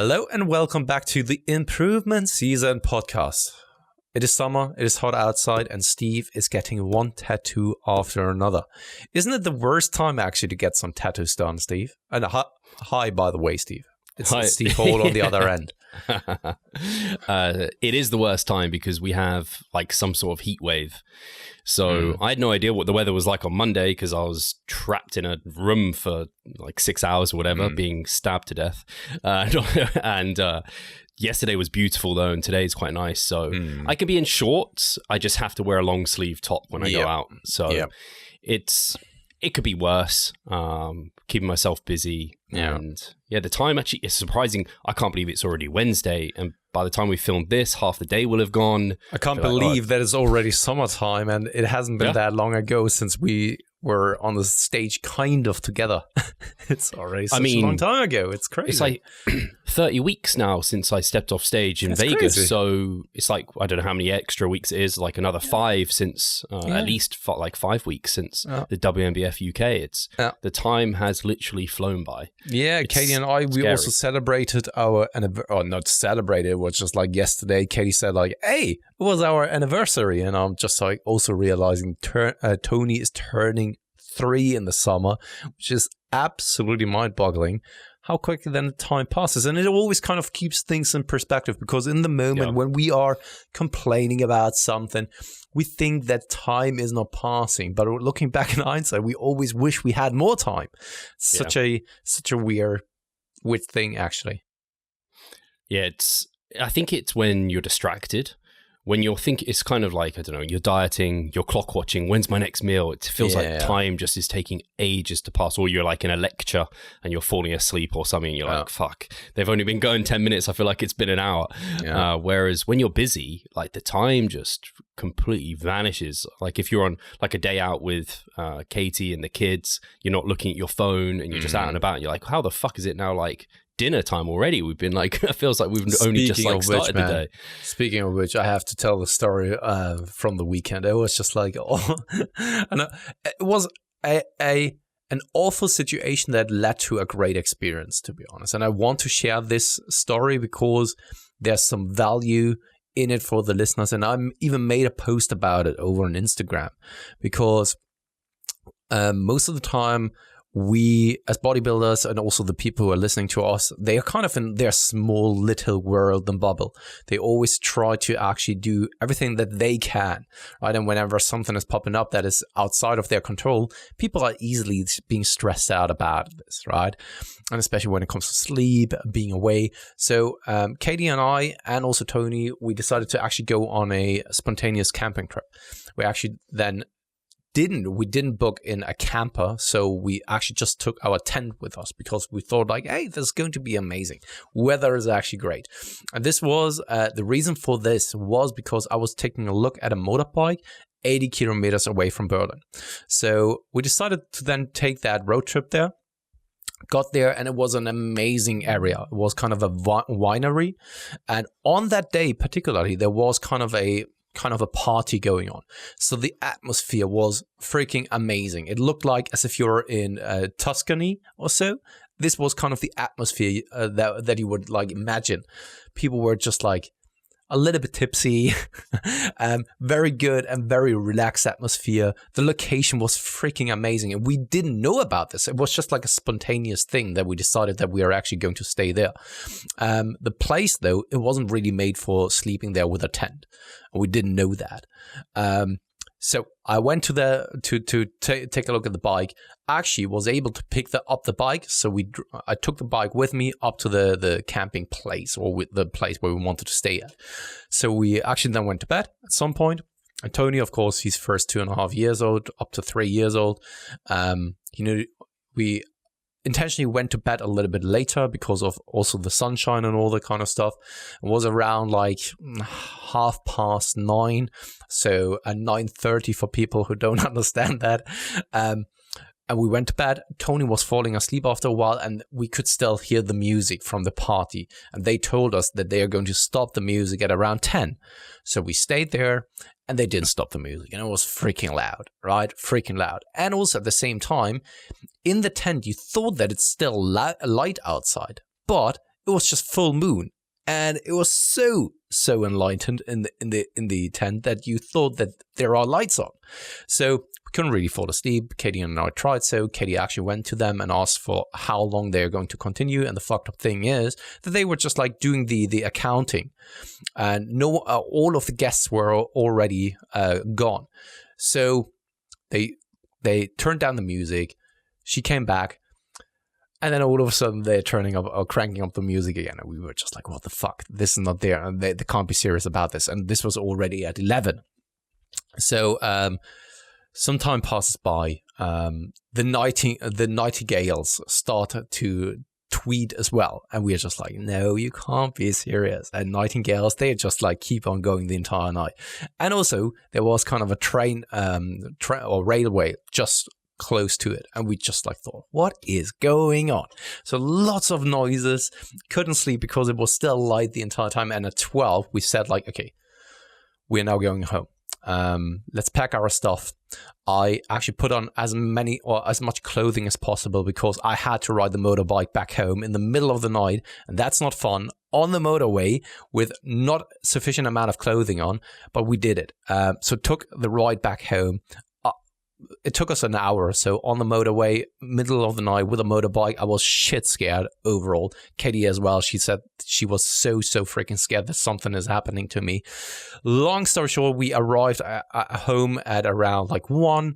Hello and welcome back to the Improvement Season podcast. It is summer, it is hot outside, and Steve is getting one tattoo after another. Isn't it the worst time actually to get some tattoos done, Steve? And hi, by the way, Steve. It's Steve Hall on the other end. It is the worst time because we have like some sort of heat wave. So I had no idea what the weather was like on Monday because I was trapped in a room for like 6 hours or whatever, being stabbed to death. And yesterday was beautiful though, and today is quite nice. So I can be in shorts. I just have to wear a long sleeve top when I go out. So it could be worse. Keeping myself busy. And the time actually is surprising. I can't believe it's already Wednesday. And by the time we filmed this, half the day will have gone. I can't believe that it's already summertime and it hasn't been that long ago since we were on the stage kind of together. It's already such a long time ago. It's crazy. It's like 30 weeks now since I stepped off stage in Vegas. Crazy. So it's like, I don't know how many extra weeks it is, like another 5 since, at least like 5 weeks since the WNBF UK. The time has literally flown by. Yeah, it's Katie and I, we also celebrated our, not celebrated, it was just like yesterday. Katie said like, hey, it was our anniversary. And I'm just like also realizing Tony is turning 3 in the summer, which is absolutely mind-boggling how quickly then the time passes. And it always kind of keeps things in perspective because in the moment when we are complaining about something, we think that time is not passing. But looking back in hindsight, we always wish we had more time. Such a weird thing, actually. Yeah, I think it's when you're distracted. When you're thinking, it's kind of like, I don't know, you're dieting, you're clock watching, when's my next meal? It feels like time just is taking ages to pass. Or you're like in a lecture and you're falling asleep or something. And you're like, fuck, they've only been going 10 minutes. I feel like it's been an hour. Whereas when you're busy, like the time just completely vanishes. Like if you're on like a day out with Katie and the kids, you're not looking at your phone and you're just out and about. And you're like, how the fuck is it now like dinner time already? We've been like, it feels like we've only just like started the day. Speaking of which, I have to tell the story from the weekend. It was just like, and it was an awful situation that led to a great experience, to be honest. And I want to share this story because there's some value in it for the listeners. And I even made a post about it over on Instagram because most of the time, we as bodybuilders and also the people who are listening to us, they are kind of in their small little world and bubble. They always try to actually do everything that they can, right? And whenever something is popping up that is outside of their control, people are easily being stressed out about this, right? And especially when it comes to sleep, being away. So Katie and I, and also Tony, we decided to actually go on a spontaneous camping trip. We actually then didn't book in a camper, so we actually just took our tent with us because we thought like, hey, this is going to be amazing. Weather is actually great. And this was, the reason for this was because I was taking a look at a motorbike 80 kilometers away from Berlin. So we decided to then take that road trip there. Got there and it was an amazing area. It was kind of a winery. And on that day particularly, there was kind of a party going on. So the atmosphere was freaking amazing. It looked like as if you're in Tuscany or so. This was kind of the atmosphere that you would like imagine. People were just like a little bit tipsy, very good and very relaxed atmosphere. The location was freaking amazing. And we didn't know about this. It was just like a spontaneous thing that we decided that we are actually going to stay there. The place though, it wasn't really made for sleeping there with a tent. We didn't know that. So I went to take a look at the bike. Actually was able to pick up the bike. So I took the bike with me up to the camping place or with the place where we wanted to stay at. So we actually then went to bed at some point. And Tony, of course, he's first 2.5 years old, up to 3 years old. We intentionally went to bed a little bit later because of also the sunshine and all that kind of stuff. It was around like 9:30, so 9:30 for people who don't understand that. And we went to bed. Tony was falling asleep after a while, and we could still hear the music from the party. And they told us that they are going to stop the music at around 10. So we stayed there, and they didn't stop the music. And it was freaking loud, right? Freaking loud. And also at the same time, in the tent, you thought that it's still light outside, but it was just full moon. And it was so enlightened in the tent that you thought that there are lights on. So we couldn't really fall asleep. Katie and I tried. So Katie actually went to them and asked for how long they're going to continue. And the fucked up thing is that they were just like doing the accounting, and all of the guests were already gone. So they turned down the music. She came back. And then all of a sudden they're turning up or cranking up the music again. And we were just like, what the fuck? This is not there. And they can't be serious about this. And this was already at 11. So some time passes by. The nightingales started to tweet as well. And we are just like, no, you can't be serious. And nightingales, they just like keep on going the entire night. And also there was kind of a train or railway just close to it, and we just like thought, what is going on? So lots of noises, couldn't sleep because it was still light the entire time. And at 12 we said like, okay, we're now going home. Let's pack our stuff. I actually put on as much clothing as possible because I had to ride the motorbike back home in the middle of the night, and that's not fun on the motorway with not sufficient amount of clothing on, but we did it. So took the ride back home. It took us an hour or so on the motorway, middle of the night with a motorbike. I was shit scared overall. Katie as well. She said she was so freaking scared that something is happening to me. Long story short, we arrived at home at around like 1.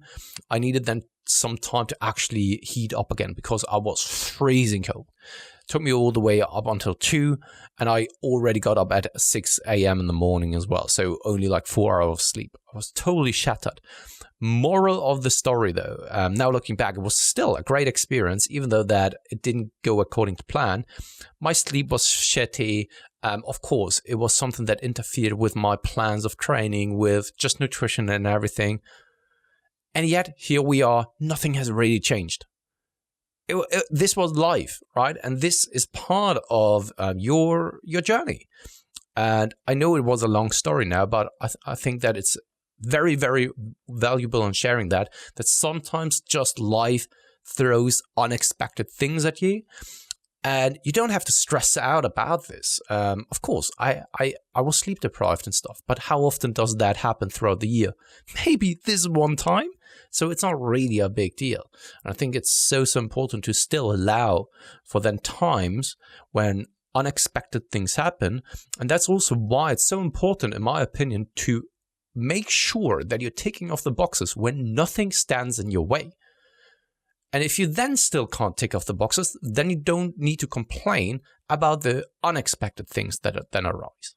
I needed then some time to actually heat up again because I was freezing cold. Took me all the way up until 2, and I already got up at 6 a.m. in the morning as well. So only like 4 hours of sleep. I was totally shattered. Moral of the story, though, now looking back, it was still a great experience, even though that it didn't go according to plan. My sleep was shitty. Of course, it was something that interfered with my plans of training, with just nutrition and everything. And yet, here we are. Nothing has really changed. This was life, right? And this is part of your journey. And I know it was a long story now, but I think that it's very, very valuable in sharing that sometimes just life throws unexpected things at you, and you don't have to stress out about this. Of course, I was sleep deprived and stuff, but how often does that happen throughout the year? Maybe this one time. So it's not really a big deal. And I think it's so important to still allow for then times when unexpected things happen. And that's also why it's so important, in my opinion, to make sure that you're ticking off the boxes when nothing stands in your way. And if you then still can't tick off the boxes, then you don't need to complain about the unexpected things that then arise.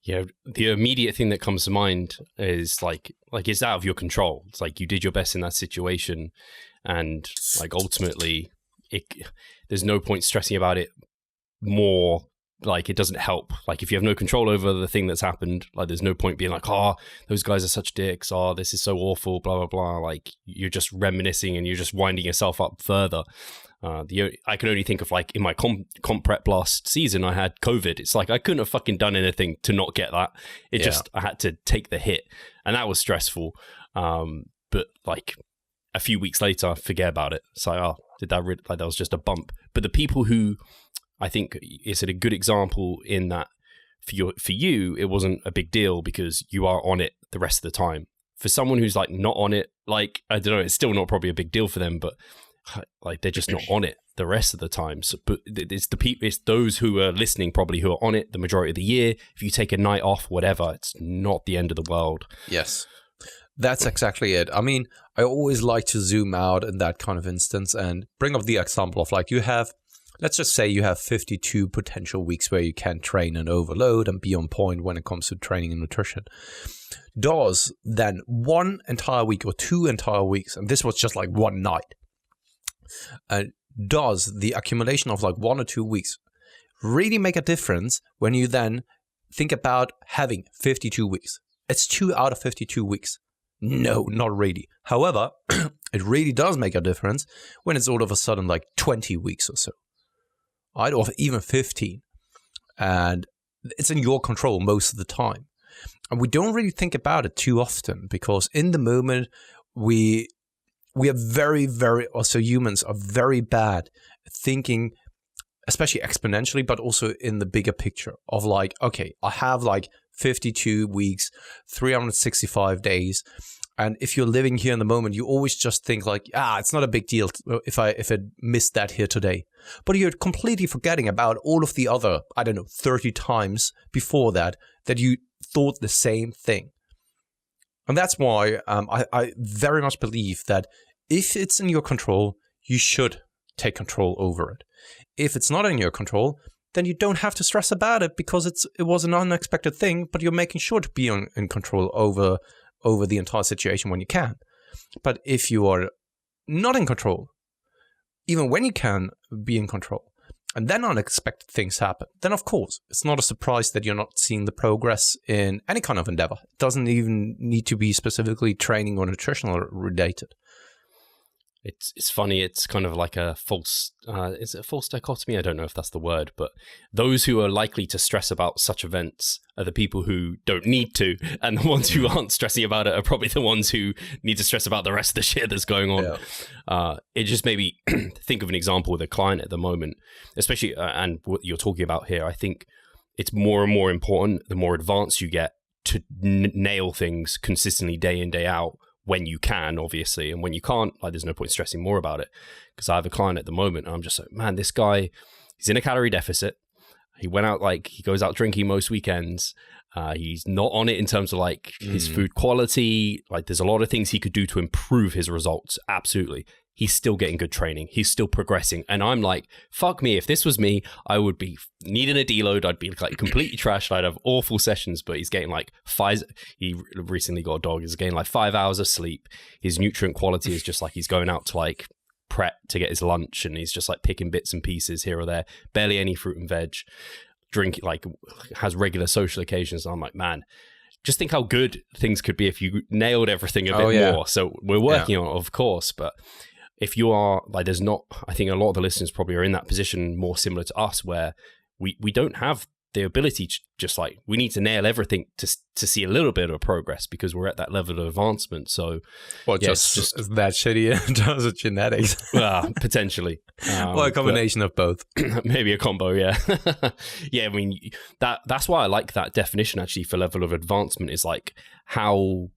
Yeah, the immediate thing that comes to mind is like it's out of your control. It's like you did your best in that situation, and like ultimately, there's no point stressing about it more. Like it doesn't help. Like if you have no control over the thing that's happened, like there's no point being like, oh, those guys are such dicks. Oh, this is so awful. Blah blah blah. Like you're just reminiscing and you're just winding yourself up further. I can only think of like in my comp prep last season, I had COVID. It's like I couldn't have fucking done anything to not get that. I had to take the hit, and that was stressful. But like a few weeks later, forget about it. It's like, oh, that was just a bump. But the people who, I think it's a good example in that for you, it wasn't a big deal because you are on it the rest of the time. For someone who's like not on it, like, I don't know, it's still not probably a big deal for them, but like they're just not on it the rest of the time. So, but it's those who are listening probably who are on it the majority of the year. If you take a night off, whatever, it's not the end of the world. Yes, that's exactly it. I mean, I always like to zoom out in that kind of instance and bring up the example of like let's just say you have 52 potential weeks where you can train and overload and be on point when it comes to training and nutrition. Does then one entire week or 2 entire weeks, and this was just like one night, does the accumulation of like 1 or 2 weeks really make a difference when you then think about having 52 weeks? It's 2 out of 52 weeks. No, not really. However, it really does make a difference when it's all of a sudden like 20 weeks or so, right? Or even 15. And it's in your control most of the time. And we don't really think about it too often because in the moment we are very, very, also humans are very bad at thinking especially exponentially, but also in the bigger picture of like, okay, I have like 52 weeks, 365 days. And if you're living here in the moment, you always just think like, it's not a big deal if I missed that here today. But you're completely forgetting about all of the other, 30 times before that you thought the same thing. And that's why I very much believe that if it's in your control, you should take control over it. If it's not in your control, then you don't have to stress about it because it was an unexpected thing, but you're making sure to be in control over the entire situation when you can. But if you are not in control, even when you can be in control, and then unexpected things happen, then of course, it's not a surprise that you're not seeing the progress in any kind of endeavor. It doesn't even need to be specifically training or nutritional related. It's funny. It's kind of like a false, is it a false dichotomy? I don't know if that's the word, but those who are likely to stress about such events are the people who don't need to. And the ones who aren't stressing about it are probably the ones who need to stress about the rest of the shit that's going on. Yeah. It just made me think of an example with a client at the moment, especially, and what you're talking about here. I think it's more and more important the more advanced you get to nail things consistently day in, day out, when you can, obviously, and when you can't, like, there's no point stressing more about it. Because I have a client at the moment, and I'm just like, man, this guy, he's in a calorie deficit. He went out, like, he goes out drinking most weekends. He's not on it in terms of like his food quality. Like, there's a lot of things he could do to improve his results. Absolutely. He's still getting good training. He's still progressing. And I'm like, fuck me. If this was me, I would be needing a deload. I'd be like completely trashed. I'd have awful sessions, but he's getting like he recently got a dog. He's getting like 5 hours of sleep. His nutrient quality is just like he's going out to like prep to get his lunch, and he's just like picking bits and pieces here or there. Barely any fruit and veg. Like has regular social occasions. And I'm like, man, just think how good things could be if you nailed everything a bit more. So we're working on it, of course, but if you are like, there's not, I think a lot of the listeners probably are in that position more similar to us, where we don't have the ability to just like, we need to nail everything to see a little bit of progress because we're at that level of advancement. So, well, just that shitty in terms of genetics. Potentially. Well, a combination of both. Maybe a combo, yeah. Yeah, I mean, that's why I like that definition actually for level of advancement, is like how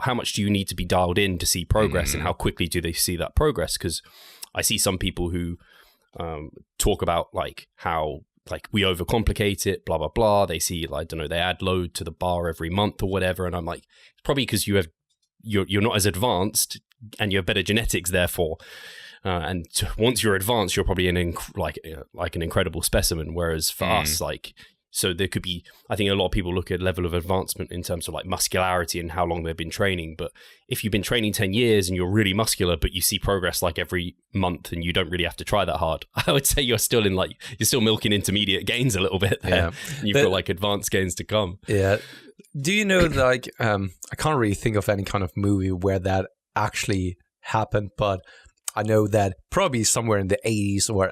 much do you need to be dialed in to see progress, and how quickly do they see that progress? Because I see some people who talk about like how like we overcomplicate it, blah, blah, blah. They see, like, I don't know, they add load to the bar every month or whatever. And I'm like, it's probably because you're not as advanced and you have better genetics, therefore. And once you're advanced, you're probably an incredible specimen. Whereas for us, like, so there could be, I think a lot of people look at level of advancement in terms of like muscularity and how long they've been training. But if you've been training 10 years and you're really muscular, but you see progress like every month and you don't really have to try that hard, I would say you're still milking intermediate gains a little bit there. Yeah. You've got like advanced gains to come. Yeah. Do you know, like, I can't really think of any kind of movie where that actually happened, but I know that probably somewhere in the 80s or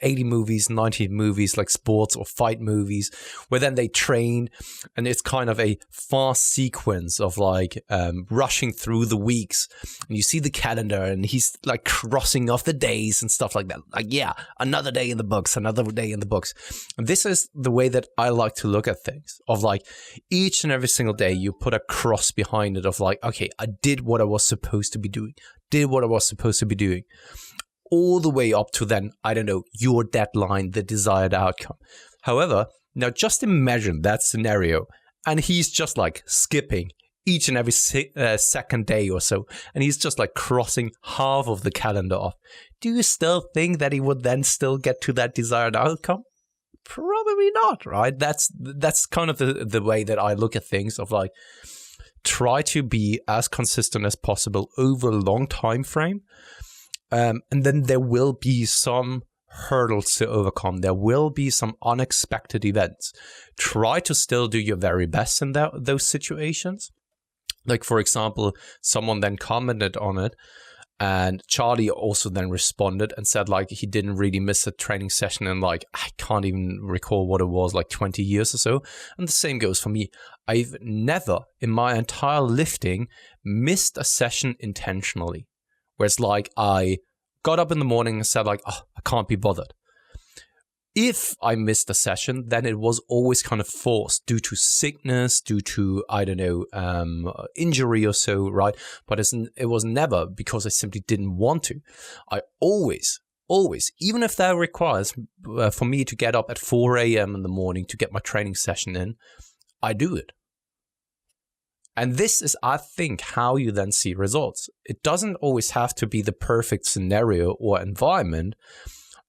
80 movies, 90 movies, like sports or fight movies, where then they train and it's kind of a fast sequence of like rushing through the weeks, and you see the calendar and he's like crossing off the days and stuff like that. Like, yeah, another day in the books, another day in the books. And this is the way that I like to look at things, of like each and every single day you put a cross behind it of like, okay, I did what I was supposed to be doing, all the way up to then, I don't know, your deadline, the desired outcome. However, now just imagine that scenario, and he's just like skipping each and every second day or so, and he's just like crossing half of the calendar off. Do you still think that he would then still get to that desired outcome? Probably not, right? That's kind of the way that I look at things, of like, try to be as consistent as possible over a long time frame. And then there will be some hurdles to overcome. There will be some unexpected events. Try to still do your very best in those situations. Like, for example, someone then commented on it, and Charlie also then responded and said like he didn't really miss a training session in like, I can't even recall what it was, like 20 years or so. And the same goes for me. I've never in my entire lifting missed a session intentionally. Where it's like I got up in the morning and said like, oh, I can't be bothered. if I missed a session, then it was always kind of forced due to sickness, due to, I don't know, injury or so, right? But it was never because I simply didn't want to. I always, even if that requires for me to get up at 4 a.m. in the morning to get my training session in, I do it. And this is, I think, how you then see results. It doesn't always have to be the perfect scenario or environment.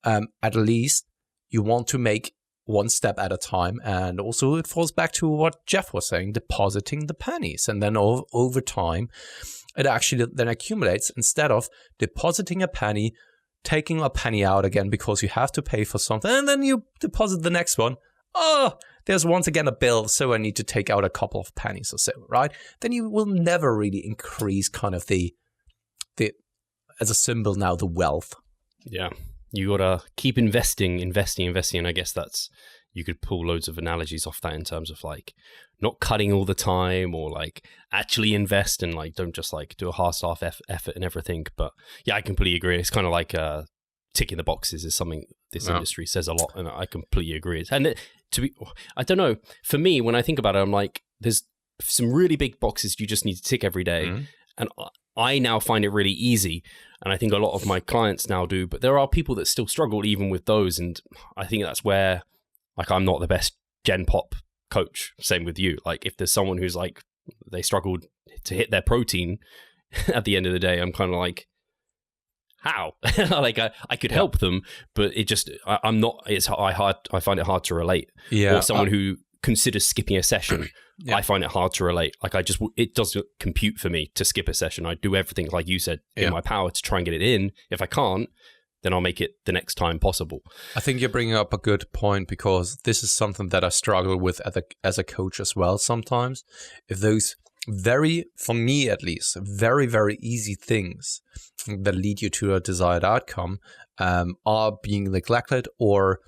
At least you want to make one step at a time. And also it falls back to what Jeff was saying, depositing the pennies. And then over time, it actually then accumulates. Instead of depositing a penny, taking a penny out again because you have to pay for something, and then you deposit the next one. Oh, there's once again a bill, so I need to take out a couple of pennies or so, right? Then you will never really increase kind of the as a symbol now, the wealth. Yeah. You gotta keep investing. And I guess that's, you could pull loads of analogies off that in terms of like not cutting all the time, or like actually invest and like don't just like do a half-staff effort and everything. But yeah, I completely agree. It's kind of like ticking the boxes is something this industry says a lot, and I completely agree. And I don't know, for me, when I think about it, I'm like, there's some really big boxes you just need to tick every day. Mm-hmm. And I now find it really easy, and I think a lot of my clients now do, but there are people that still struggle even with those. And I think that's where, like, I'm not the best Gen Pop coach. Same with you. Like, if there's someone who's like, they struggled to hit their protein at the end of the day, I'm kind of like, how? Like, I could help them, but it just, I'm not, I find it hard to relate. Yeah. Or someone who considers skipping a session, I find it hard to relate. Like, it doesn't compute for me to skip a session. I do everything, like you said, in my power to try and get it in. If I can't, then I'll make it the next time possible. I think you're bringing up a good point, because this is something that I struggle with as a coach as well sometimes. If those for me at least, very, very easy things that lead you to a desired outcome are being neglected, or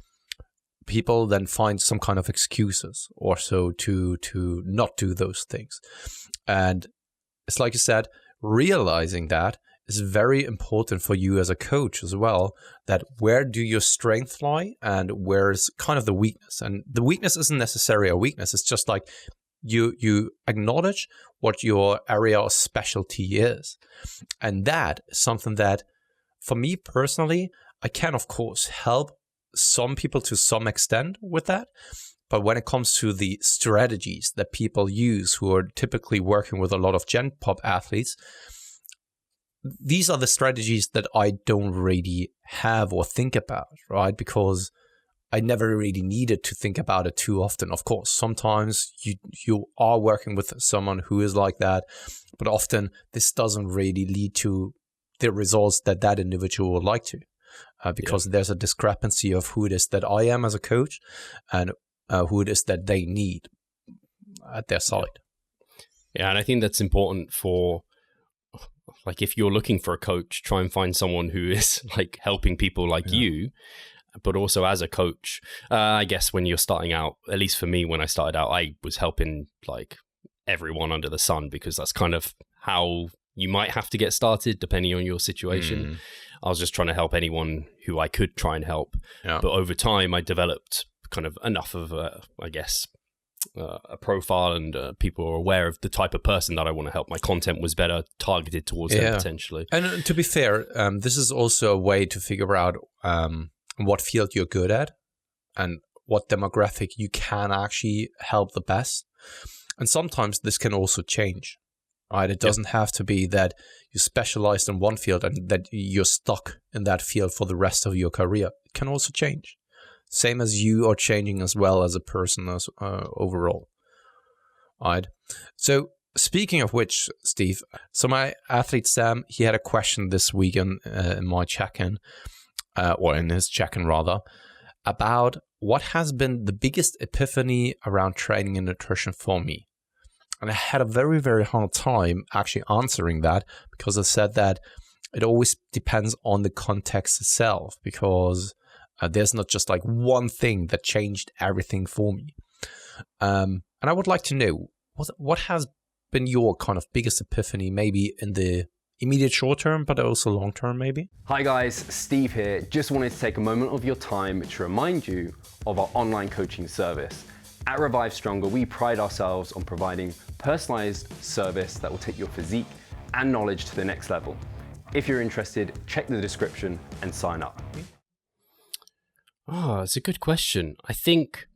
people then find some kind of excuses or so to not do those things. And it's like you said, realizing that is very important for you as a coach as well, that where do your strengths lie and where's kind of the weakness. And the weakness isn't necessarily a weakness. It's just like you acknowledge what your area of specialty is. And that is something that, for me personally, I can, of course, help some people to some extent with that. But when it comes to the strategies that people use who are typically working with a lot of Gen Pop athletes, these are the strategies that I don't really have or think about, right? Because I never really needed to think about it too often. Of course, sometimes you are working with someone who is like that, but often this doesn't really lead to the results that individual would like to, because there's a discrepancy of who it is that I am as a coach and who it is that they need at their side. Yeah, and I think that's important for, like, if you're looking for a coach, try and find someone who is like helping people like you, but also as a coach. I guess when you're starting out, at least for me, when I started out, I was helping like everyone under the sun, because that's kind of how you might have to get started depending on your situation. I was just trying to help anyone who I could try and help. But over time, I developed kind of enough of a profile, and people are aware of the type of person that I want to help. My content was better targeted towards them potentially. And to be fair, this is also a way to figure out what field you're good at and what demographic you can actually help the best. And sometimes this can also change, right? It doesn't have to be that you specialized in one field and that you're stuck in that field for the rest of your career. It can also change. Same as you are changing as well as a person as overall, right? So speaking of which, Steve, so my athlete Sam, he had a question this weekend in my check-in, or in his check-in rather, about what has been the biggest epiphany around training and nutrition for me. And I had a very, very hard time actually answering that, because I said that it always depends on the context itself, because there's not just like one thing that changed everything for me. And I would like to know, what has been your kind of biggest epiphany, maybe in the immediate short term, but also long term maybe? Hi guys, Steve here. Just wanted to take a moment of your time to remind you of our online coaching service. At Revive Stronger, we pride ourselves on providing personalized service that will take your physique and knowledge to the next level. If you're interested, check the description and sign up. Oh, it's a good question. I think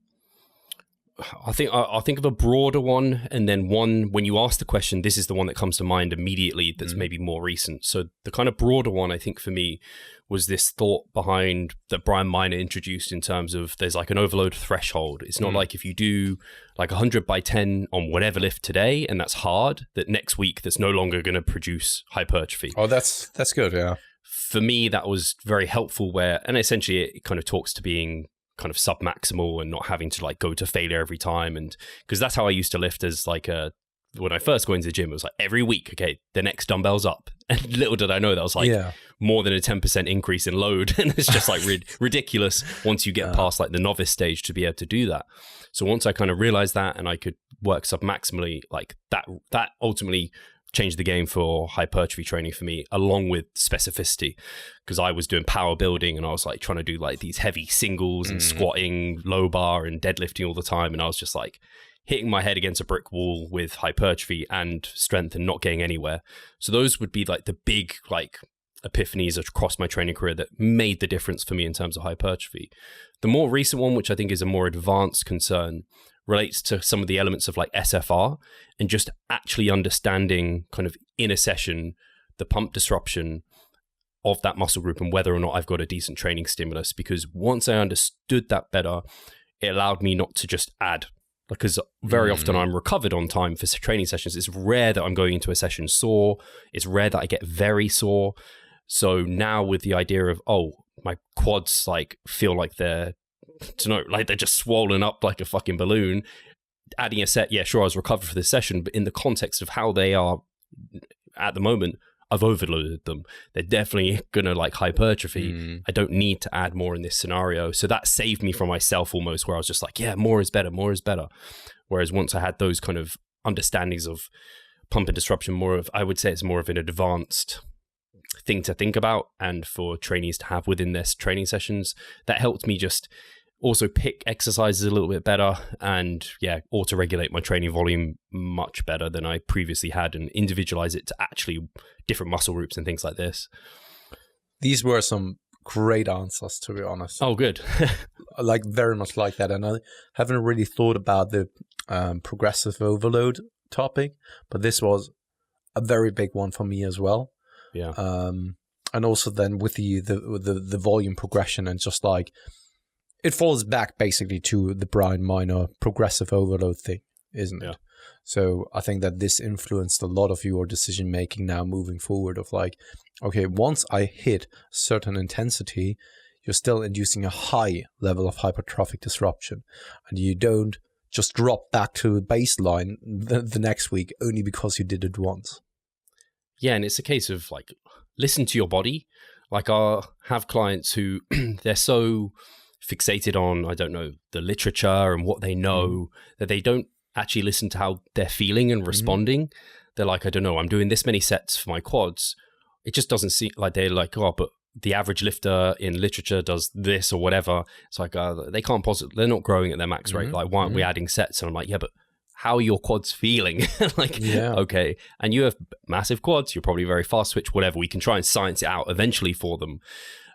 I'll think of a broader one, and then one, when you ask the question, this is the one that comes to mind immediately that's maybe more recent. So the kind of broader one, I think for me, was this thought behind that Brian Miner introduced in terms of there's like an overload threshold. It's not like if you do like 100 by 10 on whatever lift today, and that's hard, that next week that's no longer going to produce hypertrophy. Oh, that's good, yeah. For me, that was very helpful and essentially it kind of talks to being kind of submaximal and not having to like go to failure every time. And because that's how I used to lift as like when I first got into the gym, it was like every week, okay, the next dumbbell's up. And little did I know that was like more than a 10% increase in load. And it's just like ridiculous once you get past like the novice stage to be able to do that. So once I kind of realized that and I could work submaximally, like that ultimately changed the game for hypertrophy training for me, along with specificity, because I was doing power building and I was like trying to do like these heavy singles and squatting, low bar and deadlifting all the time. And I was just like hitting my head against a brick wall with hypertrophy and strength and not getting anywhere. So those would be like the big like epiphanies across my training career that made the difference for me in terms of hypertrophy. The more recent one, which I think is a more advanced concern, relates to some of the elements of like SFR and just actually understanding kind of in a session the pump disruption of that muscle group and whether or not I've got a decent training stimulus. Because once I understood that better, it allowed me not to just add, because very often I'm recovered on time for training sessions. It's rare that I'm going into a session sore. It's rare that I get very sore. So now with the idea of, oh, my quads like feel like they're just swollen up like a fucking balloon, adding a set, yeah, sure, I was recovered for this session, but in the context of how they are at the moment, I've overloaded them. They're definitely gonna like hypertrophy. I don't need to add more in this scenario. So that saved me from myself almost, where I was just like, yeah, more is better. Whereas once I had those kind of understandings of pump and disruption, I would say it's more of an advanced thing to think about and for trainees to have within their training sessions. That helped me just also pick exercises a little bit better and auto-regulate my training volume much better than I previously had, and individualize it to actually different muscle groups and things like this. These were some great answers, to be honest. Oh, good. Like very much like that. And I haven't really thought about the progressive overload topic, but this was a very big one for me as well. Yeah. And also then with the volume progression, and just like it falls back basically to the Brian Miner progressive overload thing, isn't it? Yeah. So I think that this influenced a lot of your decision making now moving forward, of like, okay, once I hit certain intensity, you're still inducing a high level of hypertrophic disruption, and you don't just drop back to baseline the next week only because you did it once. Yeah, and it's a case of like, listen to your body. Like I have clients who they're so fixated on, I don't know, the literature and what they know, that they don't actually listen to how they're feeling and responding. They're like, I don't know, I'm doing this many sets for my quads. It just doesn't seem like, they're like, oh, but the average lifter in literature does this or whatever. It's like, they can't possibly, they're not growing at their max rate. Like, why aren't we adding sets? And I'm like, yeah, but how are your quads feeling? Okay. And you have massive quads. You're probably very fast twitch, whatever. We can try and science it out eventually for them.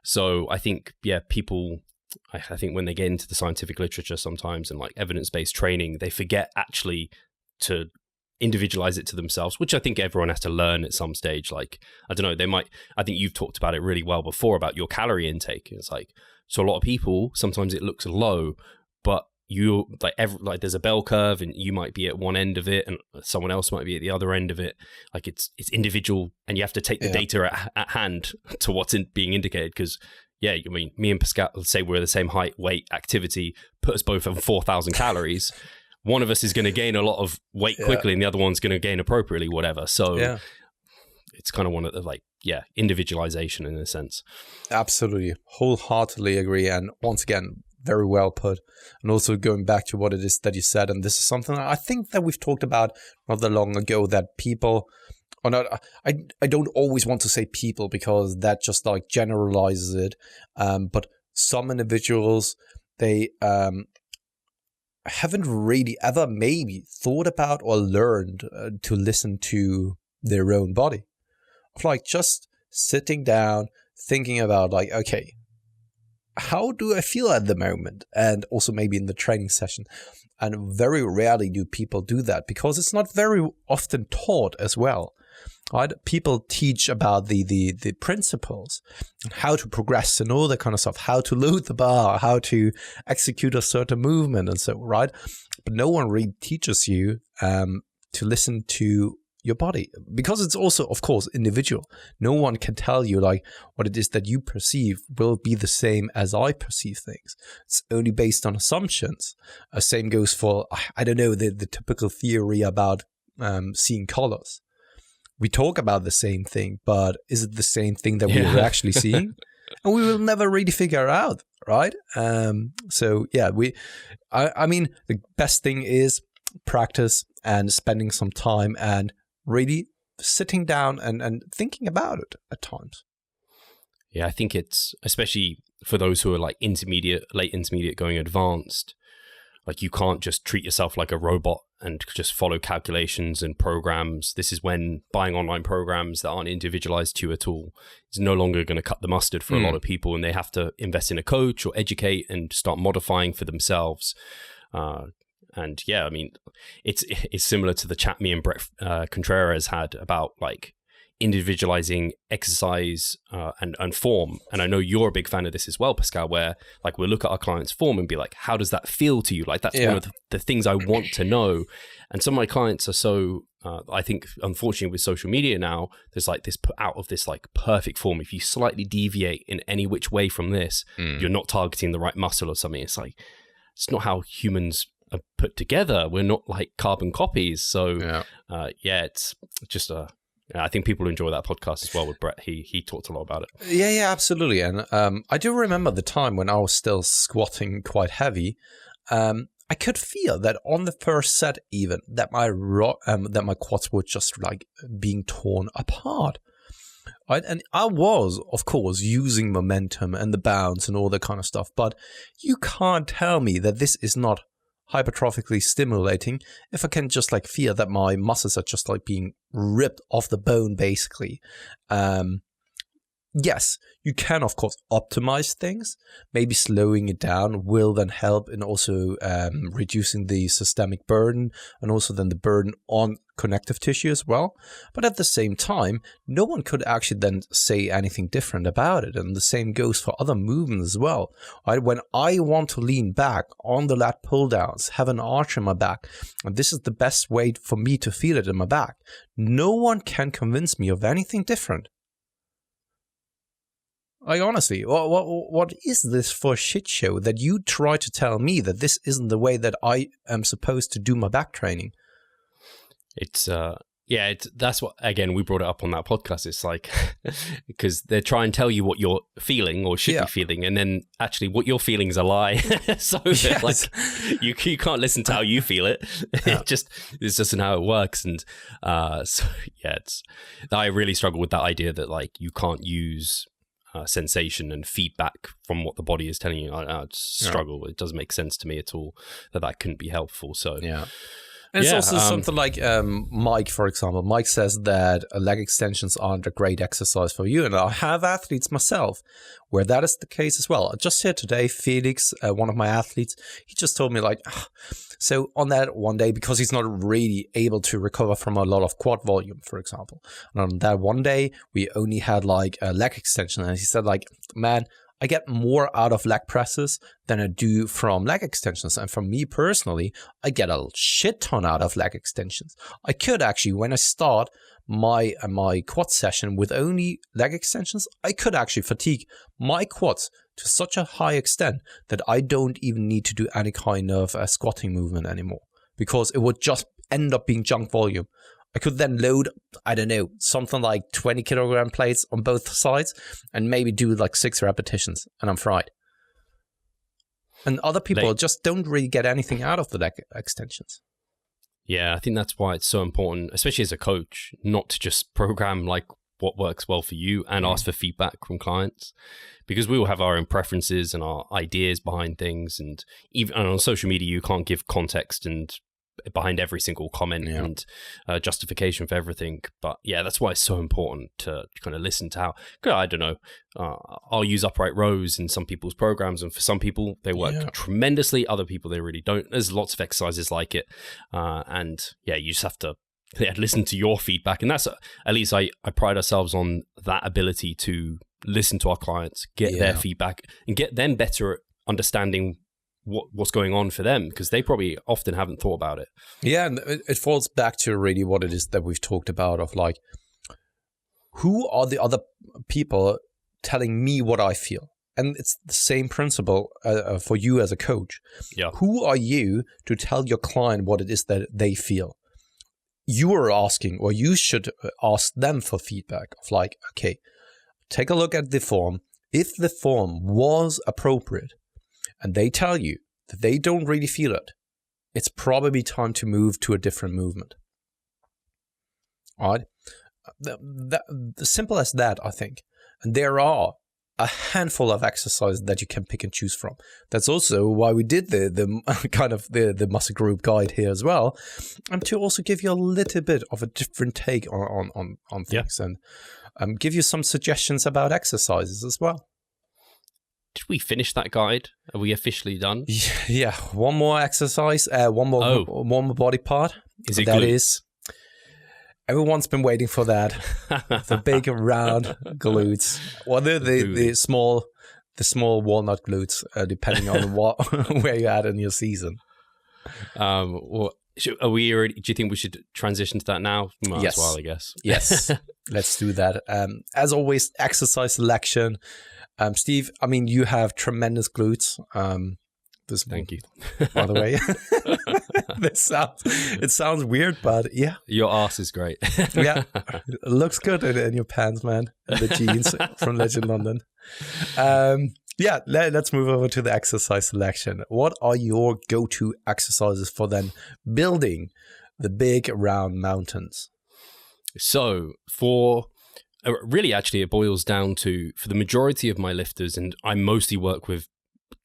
So I think, people, I think when they get into the scientific literature sometimes and like evidence-based training, they forget actually to individualize it to themselves, which I think everyone has to learn at some stage. Like, I don't know, I think you've talked about it really well before about your calorie intake. It's like, so a lot of people, sometimes it looks low, but you like there's a bell curve and you might be at one end of it and someone else might be at the other end of it. Like it's individual, and you have to take the data at hand to what's being indicated. Because I mean, me and Pascal, let's say we're the same height, weight, activity, put us both on 4,000 calories. One of us is going to gain a lot of weight quickly and the other one's going to gain appropriately, whatever. So it's kind of one of the individualization in a sense. Absolutely. Wholeheartedly agree. And once again, very well put. And also going back to what it is that you said, and this is something I think that we've talked about not that long ago, that people or not, I don't always want to say people because that just like generalizes it. But some individuals, they haven't really ever maybe thought about or learned to listen to their own body. Of like just sitting down, thinking about like, okay, how do I feel at the moment? And also maybe in the training session. And very rarely do people do that because it's not very often taught as well. Right? People teach about the principles, how to progress and all that kind of stuff, how to load the bar, how to execute a certain movement and so, right? But no one really teaches you to listen to your body, because it's also, of course, individual. No one can tell you like what it is that you perceive will be the same as I perceive things. It's only based on assumptions. Same goes for, I don't know, the typical theory about seeing colors. We talk about the same thing, but is it the same thing that we are actually seeing? And we will never really figure out, right? So yeah, I mean, the best thing is practice and spending some time and really sitting down and thinking about it at times. Yeah, I think it's, especially for those who are like intermediate, late intermediate going advanced, like you can't just treat yourself like a robot and just follow calculations and programs. This is when buying online programs that aren't individualized to you at all is no longer going to cut the mustard for a lot of people, and they have to invest in a coach or educate and start modifying for themselves. And yeah, I mean, it's similar to the chat me and Brett Contreras had about like individualizing exercise and form. And I know you're a big fan of this as well, Pascal, where like we'll look at our client's form and be like, how does that feel to you? Like that's one of the things I want to know. And some of my clients are so, I think, unfortunately with social media now, there's like this put out of this like perfect form. If you slightly deviate in any which way from this, you're not targeting the right muscle or something. It's like, it's not how humans are put together. We're not like carbon copies. So it's just I think people enjoy that podcast as well with Brett. He talked a lot about it. Yeah, absolutely. And I do remember the time when I was still squatting quite heavy. I could feel that on the first set, even that my quads were just like being torn apart. Right? And I was, of course, using momentum and the bounce and all that kind of stuff. But you can't tell me that this is not hypertrophically stimulating if I can just like feel that my muscles are just like being ripped off the bone, basically. Yes, you can, of course, optimize things. Maybe slowing it down will then help in also reducing the systemic burden and also then the burden on connective tissue as well. But at the same time, no one could actually then say anything different about it. And the same goes for other movements as well. Right? When I want to lean back on the lat pull downs, have an arch in my back, and this is the best way for me to feel it in my back, no one can convince me of anything different. Like, honestly, what is this for a shit show that you try to tell me that this isn't the way that I am supposed to do my back training? It's that's what, again, we brought it up on that podcast. It's like, because they try and tell you what you're feeling or should be feeling, and then actually what you're feeling is a lie. So like you can't listen to how you feel it. It's just isn't how it works. And so yeah, I really struggle with that idea that like you can't use sensation and feedback from what the body is telling you. I struggle. It doesn't make sense to me at all that couldn't be helpful. So yeah. And it's also something like Mike, for example. Mike says that leg extensions aren't a great exercise for you. And I have athletes myself where that is the case as well. Just here today, Felix, one of my athletes, he just told me like, so on that one day, because he's not really able to recover from a lot of quad volume, for example. And on that one day, we only had like a leg extension. And he said like, man, I get more out of leg presses than I do from leg extensions. And for me personally, I get a shit ton out of leg extensions. I could actually, when I start my quad session with only leg extensions, I could actually fatigue my quads to such a high extent that I don't even need to do any kind of squatting movement anymore, because it would just end up being junk volume. I could then load, I don't know, something like 20 kilogram plates on both sides and maybe do like 6 repetitions and I'm fried. And other people just don't really get anything out of the leg extensions. Yeah, I think that's why it's so important, especially as a coach, not to just program like what works well for you and ask for feedback from clients, because we all have our own preferences and our ideas behind things. And even on social media, you can't give context and behind every single comment and justification for everything. But yeah, that's why it's so important to kind of listen to how, I don't know, I'll use upright rows in some people's programs, and for some people they work tremendously, other people they really don't. There's lots of exercises like it, and yeah, you just have to listen to your feedback. And that's, at least I pride ourselves on that ability to listen to our clients, get their feedback, and get them better at understanding what's going on for them, because they probably often haven't thought about it. Yeah, and it falls back to really what it is that we've talked about, of like, who are the other people telling me what I feel? And it's the same principle for you as a coach. Yeah. Who are you to tell your client what it is that they feel? You are asking, or you should ask them for feedback of like, okay, take a look at the form. If the form was appropriate, and they tell you that they don't really feel it, it's probably time to move to a different movement. All right? The simple as that, I think. And there are a handful of exercises that you can pick and choose from. That's also why we did the kind of the muscle group guide here as well, and to also give you a little bit of a different take on things, and give you some suggestions about exercises as well. Did we finish that guide? Are we officially done? Yeah, one more exercise, one more body part. Is it that glute? Is, everyone's been waiting for that. The big round glutes, or the small walnut glutes, depending on where you're at in your season. Well, are we already? Do you think we should transition to that now? Might as well, I guess. Yes, let's do that. As always, exercise selection. Steve, I mean, you have tremendous glutes. Thank you. By the way, it sounds weird, but yeah. Your ass is great. Yeah, it looks good in your pants, man. And the jeans from Legend London. Yeah, let's move over to the exercise selection. What are your go-to exercises for then building the big round mountains? So really, actually, it boils down to, for the majority of my lifters, and I mostly work with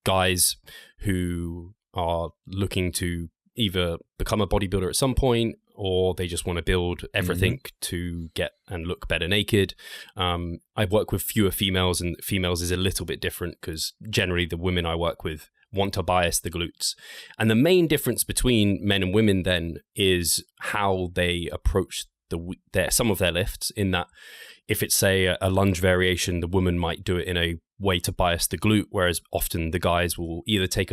guys who are looking to either become a bodybuilder at some point, or they just want to build everything to get and look better naked. I work with fewer females, and females is a little bit different because generally the women I work with want to bias the glutes. And the main difference between men and women then is how they approach some of their lifts, in that if it's, say, a lunge variation, the woman might do it in a way to bias the glute, whereas often the guys will either take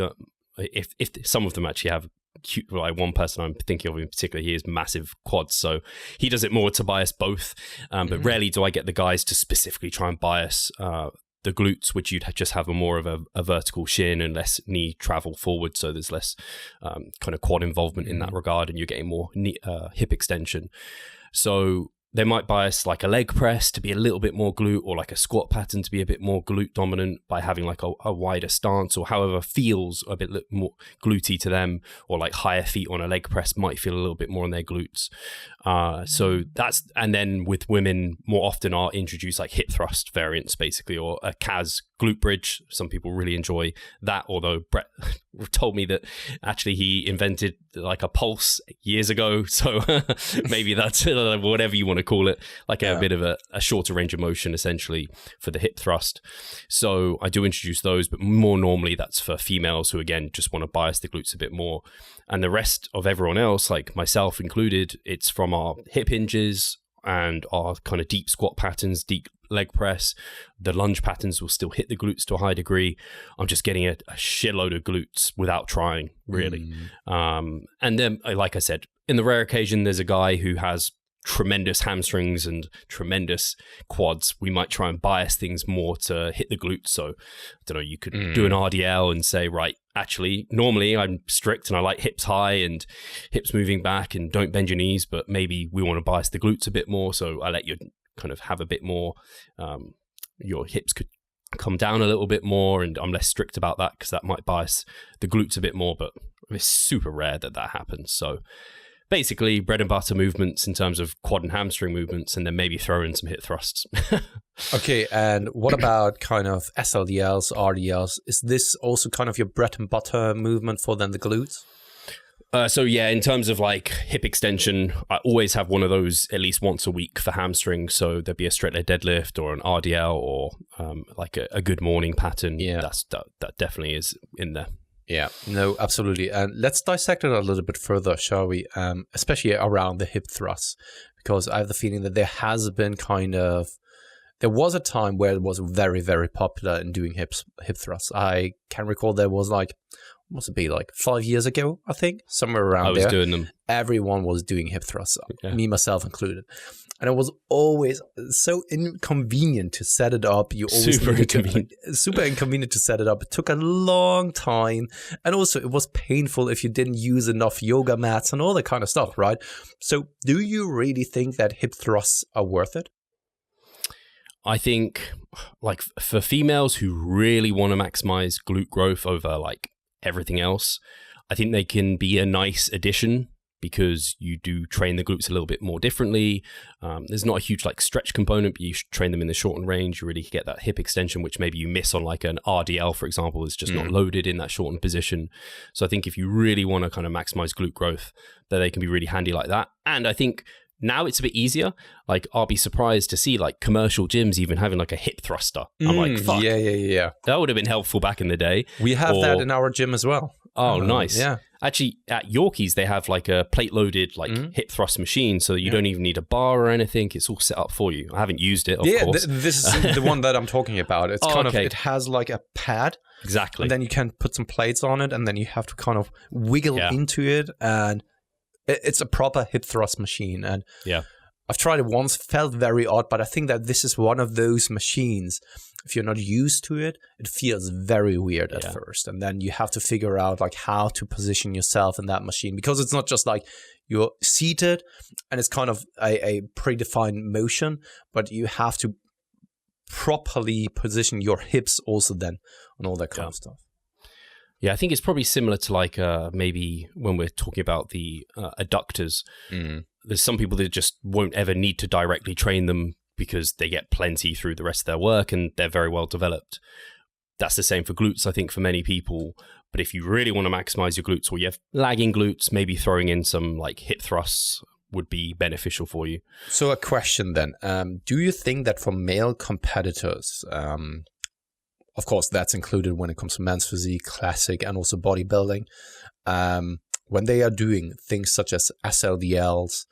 if some of them actually have cute, like one person I'm thinking of in particular, he has massive quads, so he does it more to bias both. But rarely do I get the guys to specifically try and bias the glutes, which you'd just have more of a vertical shin and less knee travel forward, so there's less kind of quad involvement in that regard, and you're getting more hip extension. So they might bias like a leg press to be a little bit more glute, or like a squat pattern to be a bit more glute dominant by having like a wider stance, or however feels a bit more glutey to them, or like higher feet on a leg press might feel a little bit more on their glutes. So that's, and then with women more often are introduced like hip thrust variants basically, or a CAS glute bridge. Some people really enjoy that, although Brett told me that actually he invented like a pulse years ago, so maybe that's whatever you want to call it, like a bit of a shorter range of motion essentially for the hip thrust. So I do introduce those, but more normally that's for females who again just want to bias the glutes a bit more. And the rest of everyone else, like myself included, it's from our hip hinges and our kind of deep squat patterns, deep leg press. The lunge patterns will still hit the glutes to a high degree. I'm just getting a shitload of glutes without trying, really. And then, like I said, in the rare occasion, there's a guy who has tremendous hamstrings and tremendous quads. We might try and bias things more to hit the glutes. So, I don't know, you could do an RDL and say, right, actually, normally I'm strict and I like hips high and hips moving back and don't bend your knees, but maybe we want to bias the glutes a bit more. So I let you kind of have a bit more, your hips could come down a little bit more, and I'm less strict about that because that might bias the glutes a bit more, but it's super rare that happens. So basically bread and butter movements in terms of quad and hamstring movements, and then maybe throw in some hip thrusts. Okay, and what about kind of SLDLs, RDLs? Is this also kind of your bread and butter movement for then the glutes? So yeah, in terms of like hip extension, I always have one of those at least once a week for hamstring. So there'd be a straight leg deadlift or an RDL or like a good morning pattern. Yeah, that definitely is in there. Yeah, no, absolutely. And let's dissect it a little bit further, shall we? Especially around the hip thrusts, because I have the feeling that there was a time where it was very, very popular in doing hip thrusts. I can recall there was like, must it be like 5 years ago, I think, somewhere around there. I was doing them. Everyone was doing hip thrusts, me, myself included. And it was always so inconvenient to set it up. Super inconvenient to set it up. It took a long time. And also it was painful if you didn't use enough yoga mats and all that kind of stuff, right? So do you really think that hip thrusts are worth it? I think like for females who really want to maximize glute growth over like everything else, I think they can be a nice addition because you do train the glutes a little bit more differently. There's not a huge like stretch component, but you train them in the shortened range. You really get that hip extension, which maybe you miss on like an RDL, for example, is just not loaded in that shortened position. So I think if you really want to kind of maximize glute growth, then they can be really handy like that. And I think now it's a bit easier. Like I'll be surprised to see like commercial gyms even having like a hip thruster. I'm like, fuck. Yeah. That would have been helpful back in the day. We have that in our gym as well. Oh, nice. Yeah. Actually, at Yorkie's, they have like a plate-loaded like hip thrust machine, so that you don't even need a bar or anything. It's all set up for you. I haven't used it, of course. This is the one that I'm talking about. It's it has like a pad. Exactly. And then you can put some plates on it, and then you have to kind of wiggle into it, and it's a proper hip thrust machine. And I've tried it once, felt very odd, but I think that this is one of those machines. If you're not used to it, it feels very weird at first. And then you have to figure out like how to position yourself in that machine, because it's not just like you're seated and it's kind of a predefined motion, but you have to properly position your hips also then on all that kind of stuff. Yeah, I think it's probably similar to like maybe when we're talking about the adductors. There's some people that just won't ever need to directly train them because they get plenty through the rest of their work and they're very well developed. That's the same for glutes, I think, for many people. But if you really want to maximize your glutes, or you have lagging glutes, maybe throwing in some like hip thrusts would be beneficial for you. So a question then, do you think that for male competitors, of course, that's included when it comes to men's physique, classic, and also bodybuilding, when they are doing things such as SLDLs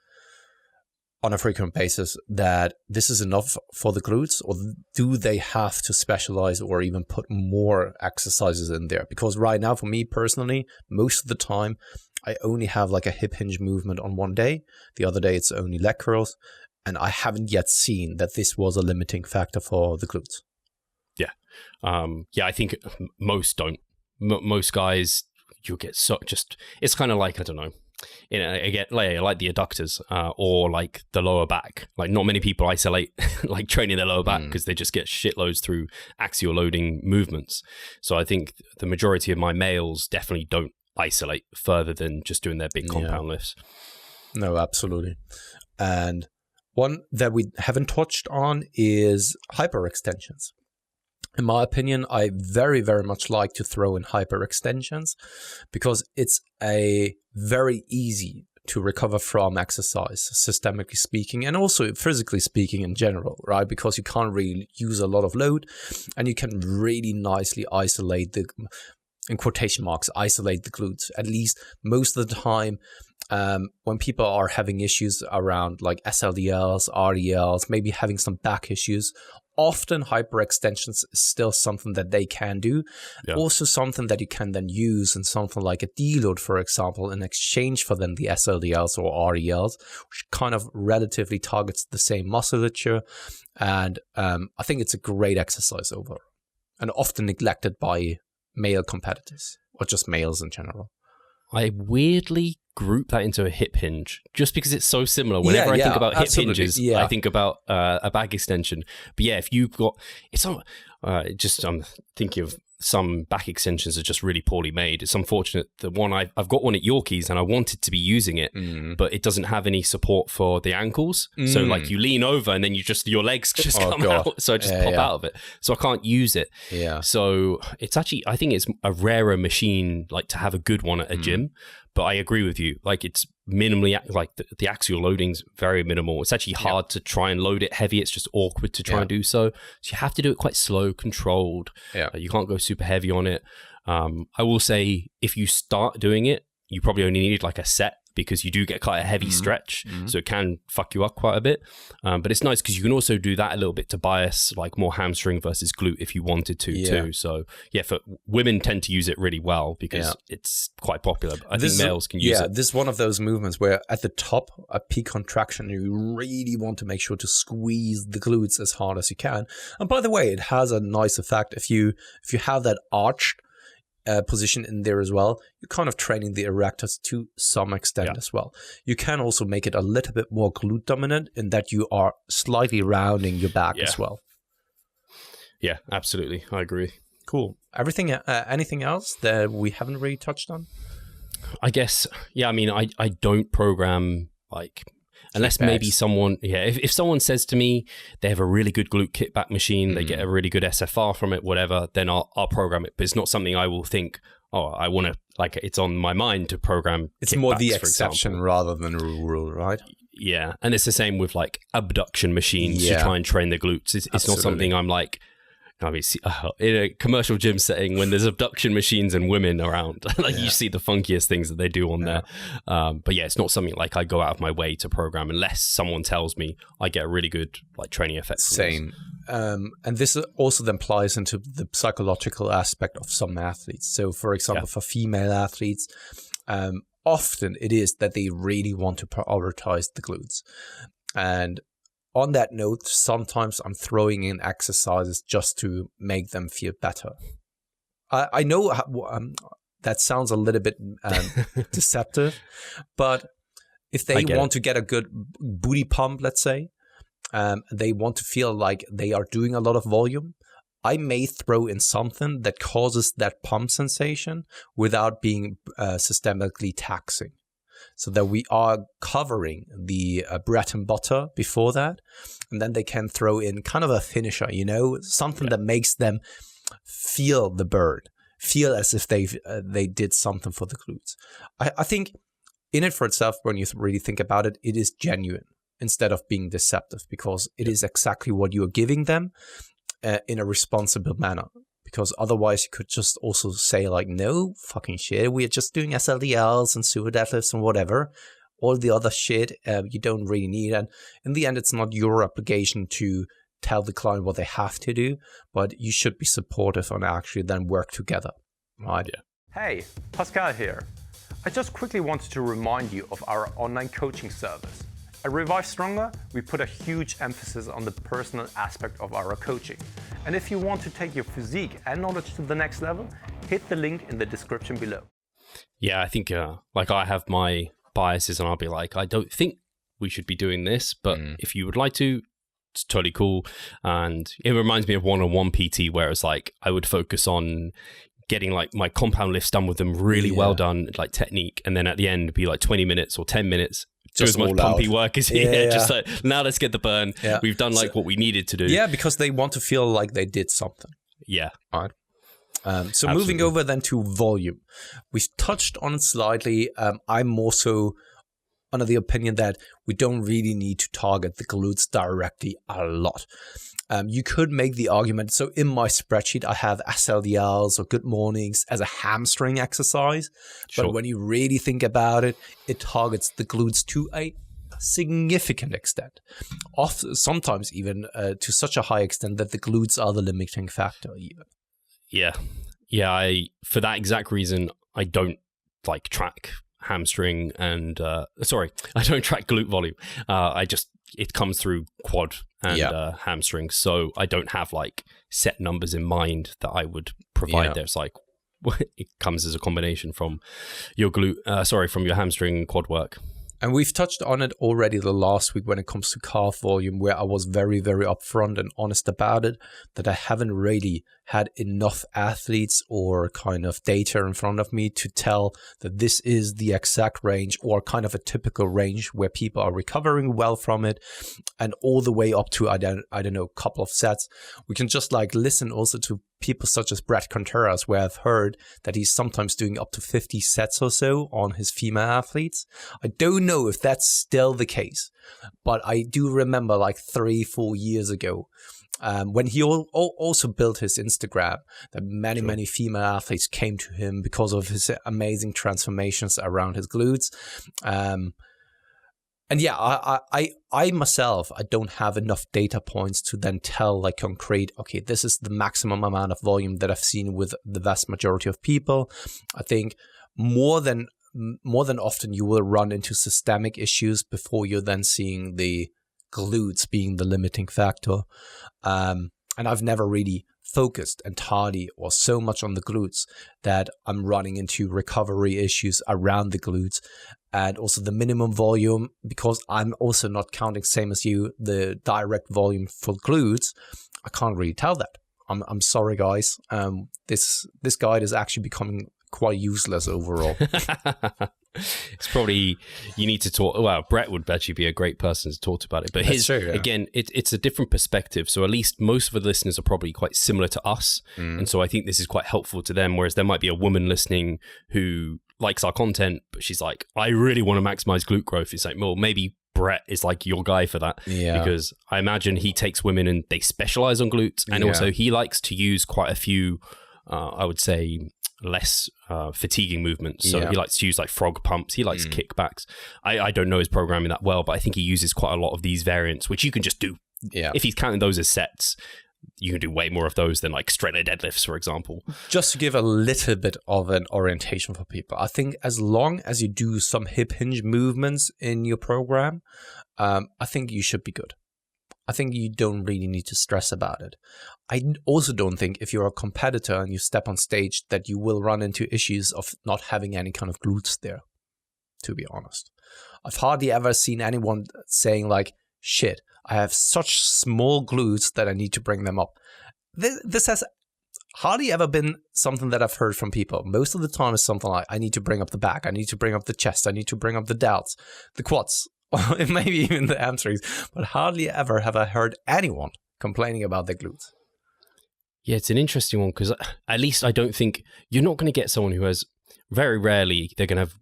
on a frequent basis, that this is enough for the glutes, or do they have to specialize or even put more exercises in there? Because right now, for me personally, most of the time, I only have like a hip hinge movement on one day. The other day, it's only leg curls. And I haven't yet seen that this was a limiting factor for the glutes. I think most don't. Most guys, you'll get it's kind of like, I don't know, again, like the adductors or like the lower back. Like not many people isolate like training their lower back because they just get shitloads through axial loading movements. So I think the majority of my males definitely don't isolate further than just doing their big compound lifts. No, absolutely. And one that we haven't touched on is hyperextensions. In my opinion, I very, very much like to throw in hyperextensions because it's a very easy to recover from exercise, systemically speaking, and also physically speaking in general, right? Because you can't really use a lot of load and you can really nicely isolate in quotation marks, isolate the glutes. At least most of the time, when people are having issues around like SLDLs, RDLs, maybe having some back issues, often hyperextensions is still something that they can do. Yeah. Also something that you can then use in something like a deload, for example, in exchange for then the SLDLs or RDLs, which kind of relatively targets the same musculature. And I think it's a great exercise overall and often neglected by male competitors or just males in general. I weirdly group that into a hip hinge just because it's so similar. Whenever I think about hip hinges, I think about a back extension. But yeah, if you've got I'm thinking of some back extensions are just really poorly made. It's unfortunate. The one I've got one at Yorkies and I wanted to be using it, but it doesn't have any support for the ankles. So like you lean over and then your legs just come out. So I just pop out of it. So I can't use it. Yeah. So it's actually, I think it's a rarer machine, like to have a good one at a gym. But I agree with you. Like it's minimally, like the axial loading's very minimal. It's actually hard to try and load it heavy. It's just awkward to try and do so. So you have to do it quite slow, controlled. Yeah. You can't go super heavy on it. I will say if you start doing it, you probably only need like a set, because you do get quite a heavy stretch. So it can fuck you up quite a bit. But it's nice because you can also do that a little bit to bias like more hamstring versus glute if you wanted to too. So yeah, for women tend to use it really well because it's quite popular. I think males can use it. This is one of those movements where at the top, a peak contraction, you really want to make sure to squeeze the glutes as hard as you can. And by the way, it has a nice effect. If you have that arched position in there as well, you're kind of training the erectors to some extent as well. You can also make it a little bit more glute dominant in that you are slightly rounding your back as well. Yeah, absolutely. I agree. Cool. Anything else that we haven't really touched on? I guess, I mean, I don't program like, unless maybe someone, if someone says to me they have a really good glute kickback machine, they get a really good SFR from it, whatever, then I'll program it. But it's not something I will think, I want to, like, it's on my mind to program. It's more the exception rather than a rule, right? Yeah. And it's the same with like abduction machines to try and train the glutes. It's not something I'm like, I mean, in a commercial gym setting, when there's abduction machines and women around, like you see the funkiest things that they do on there. But yeah, it's not something like I go out of my way to program unless someone tells me. I get a really good like training effect. Same. And this also then plies into the psychological aspect of some athletes. So for example, for female athletes, often it is that they really want to prioritize the glutes. And on that note, sometimes I'm throwing in exercises just to make them feel better. I know that sounds a little bit deceptive, but if they want to get a good booty pump, let's say, they want to feel like they are doing a lot of volume, I may throw in something that causes that pump sensation without being systemically taxing. So that we are covering the bread and butter before that. And then they can throw in kind of a finisher, something that makes them feel the burn, feel as if they did something for the glutes. I think in it for itself, when you really think about it, it is genuine instead of being deceptive, because it is exactly what you are giving them in a responsible manner. Because otherwise you could just also say like, no fucking shit, we are just doing SLDLs and super deadlifts and whatever. All the other shit you don't really need. And in the end, it's not your obligation to tell the client what they have to do, but you should be supportive and actually then work together, right? Yeah. Hey, Pascal here. I just quickly wanted to remind you of our online coaching service. At Revive Stronger, we put a huge emphasis on the personal aspect of our coaching. And if you want to take your physique and knowledge to the next level, hit the link in the description below. Yeah, I think like I have my biases and I'll be like, I don't think we should be doing this, but if you would like to, it's totally cool. And it reminds me of one-on-one PT where it's like I would focus on getting like my compound lifts done with them really well done, like technique. And then at the end be like 20 minutes or 10 minutes. Just as much pumpy work as just like, now let's get the burn. Yeah. We've done like what we needed to do. Yeah, because they want to feel like they did something. Yeah. All right. So moving over then to volume. We've touched on it slightly. I'm more so under the opinion that we don't really need to target the glutes directly a lot. You could make the argument, so in my spreadsheet, I have SLDLs or good mornings as a hamstring exercise. But when you really think about it, it targets the glutes to a significant extent. Sometimes even to such a high extent that the glutes are the limiting factor even. Yeah. For that exact reason, I don't like track hamstring and I don't track glute volume. It comes through quad and hamstring, so I don't have like set numbers in mind that I would provide there. It's like it comes as a combination from your from your hamstring quad work. And we've touched on it already the last week when it comes to calf volume, where I was very, very upfront and honest about it, that I haven't really had enough athletes or kind of data in front of me to tell that this is the exact range or kind of a typical range where people are recovering well from it, and all the way up to, I don't know, a couple of sets. We can just like listen also to people such as Brett Contreras, where I've heard that he's sometimes doing up to 50 sets or so on his female athletes. I don't know if that's still the case, but I do remember like 3-4 years ago, when he also built his Instagram, that many female athletes came to him because of his amazing transformations around his glutes. And yeah, I myself, I don't have enough data points to then tell like concrete, okay, this is the maximum amount of volume that I've seen with the vast majority of people. I think more than often you will run into systemic issues before you're then seeing the glutes being the limiting factor. And I've never really focused entirely or so much on the glutes that I'm running into recovery issues around the glutes, and also the minimum volume, because I'm also not counting, same as you, the direct volume for glutes. I can't really tell that. I'm sorry, guys. This guide is actually becoming quite useless overall. It's probably, you need to talk. Well, Brett would actually be a great person to talk about it, but again, it's a different perspective. So at least most of the listeners are probably quite similar to us, and so I think this is quite helpful to them. Whereas there might be a woman listening who likes our content, but she's like, I really want to maximize glute growth. It's like, well, maybe Brett is like your guy for that, because I imagine he takes women and they specialize on glutes, and also he likes to use quite a few, I would say, less fatiguing movements. So he likes to use like frog pumps. He likes kickbacks. I don't know his programming that well, but I think he uses quite a lot of these variants, which you can just do. Yeah. If he's counting those as sets, you can do way more of those than like straight leg deadlifts, for example. Just to give a little bit of an orientation for people, I think as long as you do some hip hinge movements in your program, I think you should be good. I think you don't really need to stress about it. I also don't think if you're a competitor and you step on stage that you will run into issues of not having any kind of glutes there, to be honest. I've hardly ever seen anyone saying like, shit, I have such small glutes that I need to bring them up. This has hardly ever been something that I've heard from people. Most of the time it's something like, I need to bring up the back, I need to bring up the chest, I need to bring up the delts, the quads, or maybe even the hamstrings, but hardly ever have I heard anyone complaining about their glutes. Yeah, it's an interesting one, because at least I don't think you're not going to get someone who has, very rarely, they're going to have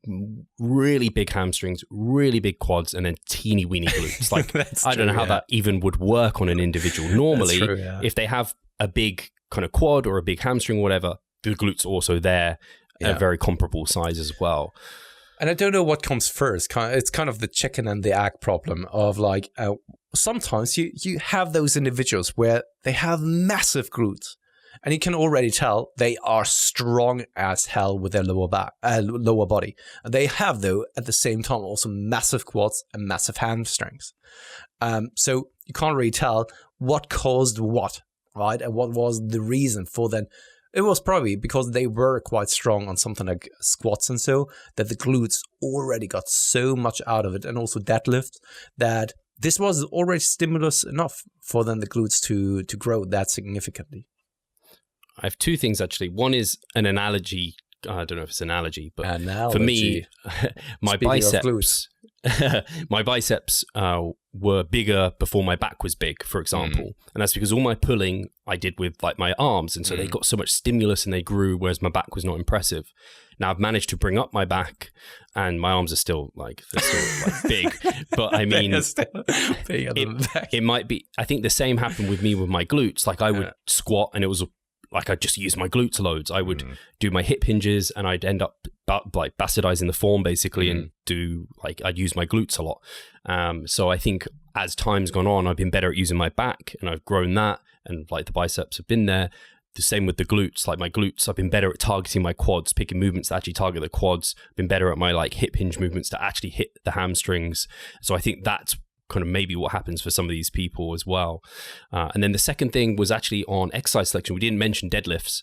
really big hamstrings, really big quads, and then teeny weeny glutes. Like, I don't know how that even would work on an individual. Normally, if they have a big kind of quad or a big hamstring or whatever, the glutes are also there at a very comparable size as well. And I don't know what comes first. It's kind of the chicken and the egg problem of like, sometimes you have those individuals where they have massive glutes, and you can already tell they are strong as hell with their lower body. And they have, though, at the same time, also massive quads and massive hamstrings. So you can't really tell what caused what, right? And what was the reason for then. It was probably because they were quite strong on something like squats and so, that the glutes already got so much out of it, and also deadlift, that this was already stimulus enough for then the glutes to grow that significantly. I have two things, actually. One is an analogy. I don't know if it's an analogy, but for me, my biceps, my biceps were bigger before my back was big, for example. And that's because all my pulling I did with like my arms. And so they got so much stimulus and they grew, whereas my back was not impressive. Now I've managed to bring up my back, and my arms are still like, they're still like big, but I mean, it might be, I think the same happened with me with my glutes. Like I would squat and it was like I just used my glutes loads. I would do my hip hinges and I'd end up like bastardizing the form basically, and do like, I'd use my glutes a lot. So I think as time's gone on, I've been better at using my back, and I've grown that, and like the biceps have been there. The same with the glutes. Like my glutes, I've been better at targeting my quads, picking movements that actually target the quads. I've been better at my like hip hinge movements to actually hit the hamstrings. So I think that's kind of maybe what happens for some of these people as well. And then the second thing was actually on exercise selection. We didn't mention deadlifts.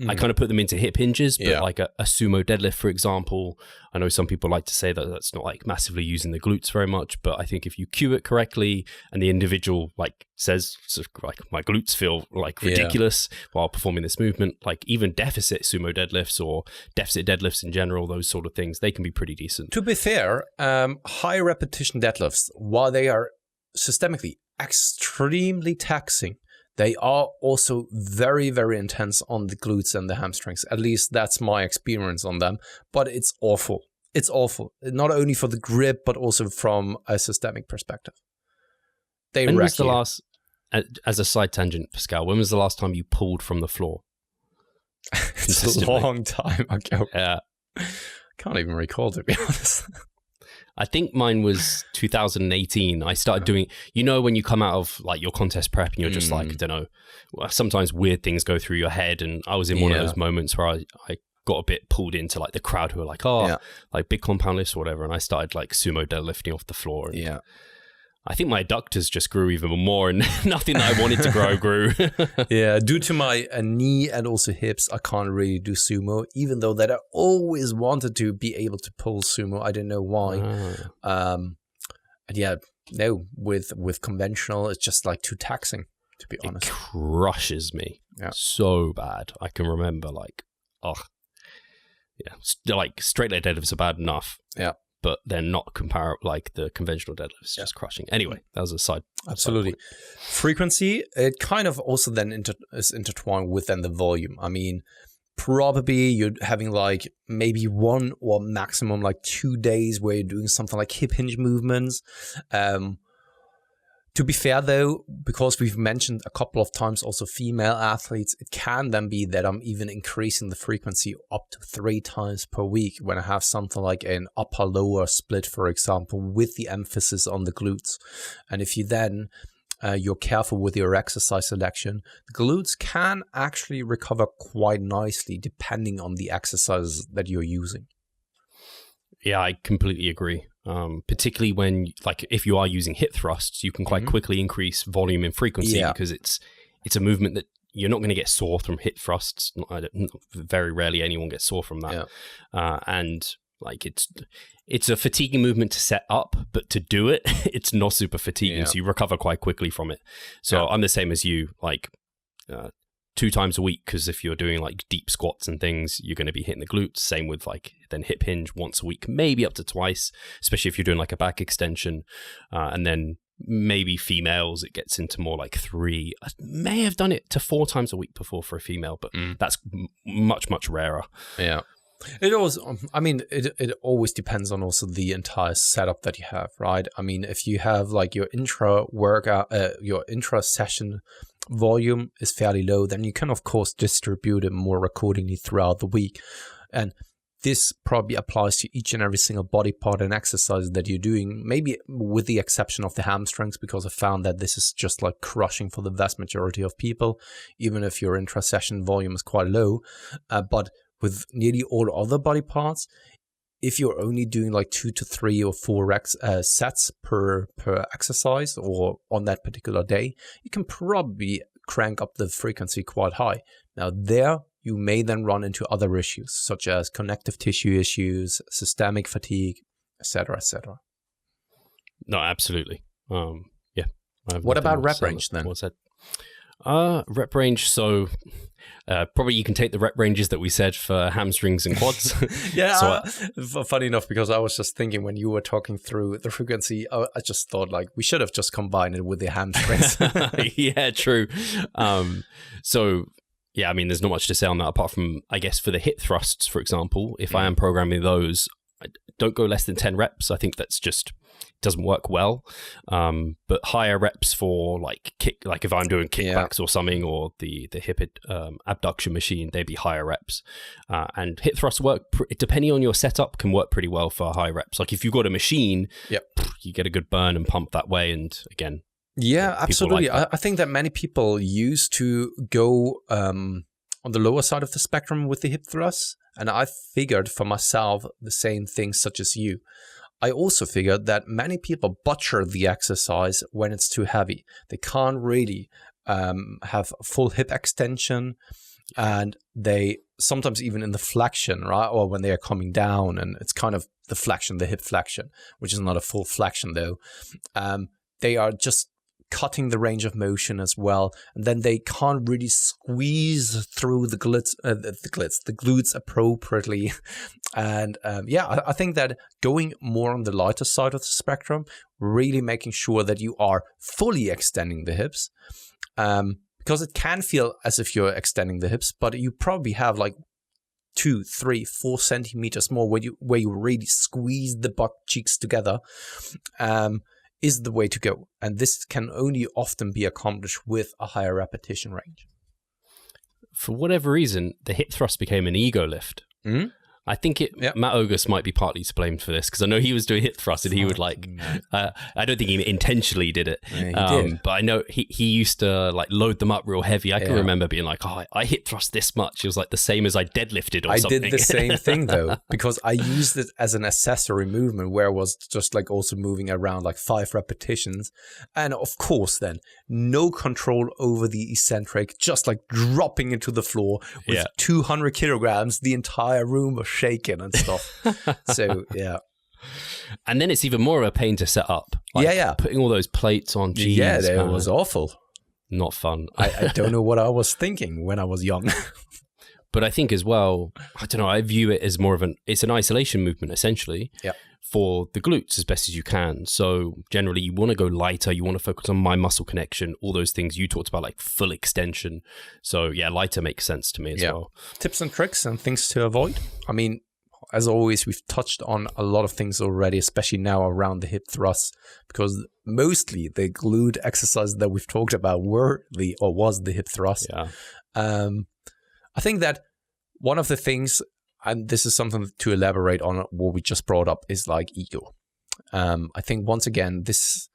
I kind of put them into hip hinges, but like a sumo deadlift, for example, I know some people like to say that that's not like massively using the glutes very much, but I think if you cue it correctly and the individual like says like my glutes feel like ridiculous while performing this movement, like even deficit sumo deadlifts or deficit deadlifts in general, those sort of things, they can be pretty decent. To be fair, high repetition deadlifts, while they are systemically extremely taxing, they are also very, very intense on the glutes and the hamstrings. At least that's my experience on them. But it's awful. It's awful. Not only for the grip, but also from a systemic perspective. When was the last, as a side tangent, Pascal, when was the last time you pulled from the floor? It's a long time ago. Yeah. Can't even recall, to be honest. I think mine was 2018. I started doing, you know, when you come out of like your contest prep and you're just like, I don't know, sometimes weird things go through your head. And I was in one of those moments where I got a bit pulled into like the crowd who are like, like big compound lifts or whatever. And I started like sumo deadlifting off the floor. And I think my adductors just grew even more and nothing that I wanted to grow grew. Due to my knee and also hips, I can't really do sumo, even though that I always wanted to be able to pull sumo. I don't know why. With conventional, it's just like too taxing, to be honest. It crushes me so bad. I can remember like, like straight leg deadlifts are bad enough. Yeah. But they're not comparable, like the conventional deadlifts, just crushing. Anyway, that was a side. Absolutely. Frequency, it kind of also then is intertwined with then the volume. I mean, probably you're having like maybe 1 or maximum like 2 days where you're doing something like hip hinge movements. To be fair, though, because we've mentioned a couple of times also female athletes, it can then be that I'm even increasing the frequency up to 3 times per week when I have something like an upper-lower split, for example, with the emphasis on the glutes. And if you then you're careful with your exercise selection, the glutes can actually recover quite nicely depending on the exercises that you're using. Yeah, I completely agree. Particularly when, like, if you are using hip thrusts, you can quite quickly increase volume and frequency because it's a movement that you're not going to get sore from hip thrusts. Very rarely anyone gets sore from that. And like it's a fatiguing movement to set up, but to do it, it's not super fatiguing. So you recover quite quickly from it. So I'm the same as you, like 2 times a week, because if you're doing like deep squats and things, you're going to be hitting the glutes. Same with like then hip hinge once a week, maybe up to twice, especially if you're doing like a back extension. And then maybe females, it gets into more like 3. I may have done it to 4 times a week before for a female, but that's much, much rarer. Yeah. It also, I mean, it always depends on also the entire setup that you have, right? I mean, if you have like your intra workout, your intra session volume is fairly low, then you can of course distribute it more accordingly throughout the week. And this probably applies to each and every single body part and exercise that you're doing, maybe with the exception of the hamstrings, because I found that this is just like crushing for the vast majority of people, even if your intra-session volume is quite low. But with nearly all other body parts, if you're only doing like 2 to 3 or 4 sets per exercise or on that particular day, you can probably crank up the frequency quite high. Now there, you may then run into other issues, such as connective tissue issues, systemic fatigue, etc., etc. No, absolutely. Yeah. What about rep range then? What's that? Rep range. So probably you can take the rep ranges that we said for hamstrings and quads. Funny enough, because I was just thinking when you were talking through the frequency, I just thought like we should have just combined it with the hamstrings. Yeah, true. So yeah, I mean, there's not much to say on that apart from, I guess, for the hip thrusts, for example, if I am programming those, I don't go less than 10 reps. I think that's just doesn't work well. But higher reps for like if I'm doing kickbacks or something, or the hip abduction machine, they'd be higher reps. And hip thrusts work, depending on your setup, can work pretty well for high reps. Like if you've got a machine, you get a good burn and pump that way. And again, yeah, absolutely. Like I think that many people used to go on the lower side of the spectrum with the hip thrusts. And I figured for myself the same thing, such as you. I also figured that many people butcher the exercise when it's too heavy. They can't really have full hip extension. and they sometimes even in the flexion, right, or when they are coming down, and it's kind of the flexion, the hip flexion, which is not a full flexion though. They are just cutting the range of motion as well, and then they can't really squeeze through the glutes appropriately. And I think that going more on the lighter side of the spectrum, really making sure that you are fully extending the hips, because it can feel as if you're extending the hips, but you probably have like 2, 3, 4 centimeters more where you really squeeze the butt cheeks together. Is the way to go. And this can only often be accomplished with a higher repetition range. For whatever reason, the hip thrust became an ego lift. Mm-hmm. I think Matt Ogus might be partly to blame for this, because I know he was doing hip thrust and he would like, I don't think he intentionally did it, yeah, he did. but I know he used to like load them up real heavy. I can remember being like, oh, I hip thrust this much. It was like the same as I deadlifted or something. I did the same thing though, because I used it as an accessory movement where I was just like also moving around like 5 repetitions. And of course then, no control over the eccentric, just like dropping into the floor with 200 kilograms, the entire room was shaking and stuff. So yeah, and then it's even more of a pain to set up. Like, putting all those plates on. Geez, it was awful. Not fun. I don't know what I was thinking when I was young. But I think as well, I don't know, I view it as more of it's an isolation movement essentially for the glutes as best as you can. So generally you want to go lighter, you want to focus on mind muscle connection, all those things you talked about, like full extension. So yeah, lighter makes sense to me as well. Tips and tricks and things to avoid. I mean, as always, we've touched on a lot of things already, especially now around the hip thrusts, because mostly the glute exercises that we've talked about was the hip thrust. Yeah. I think that one of the things, and this is something to elaborate on what we just brought up, is like ego. I think once again, this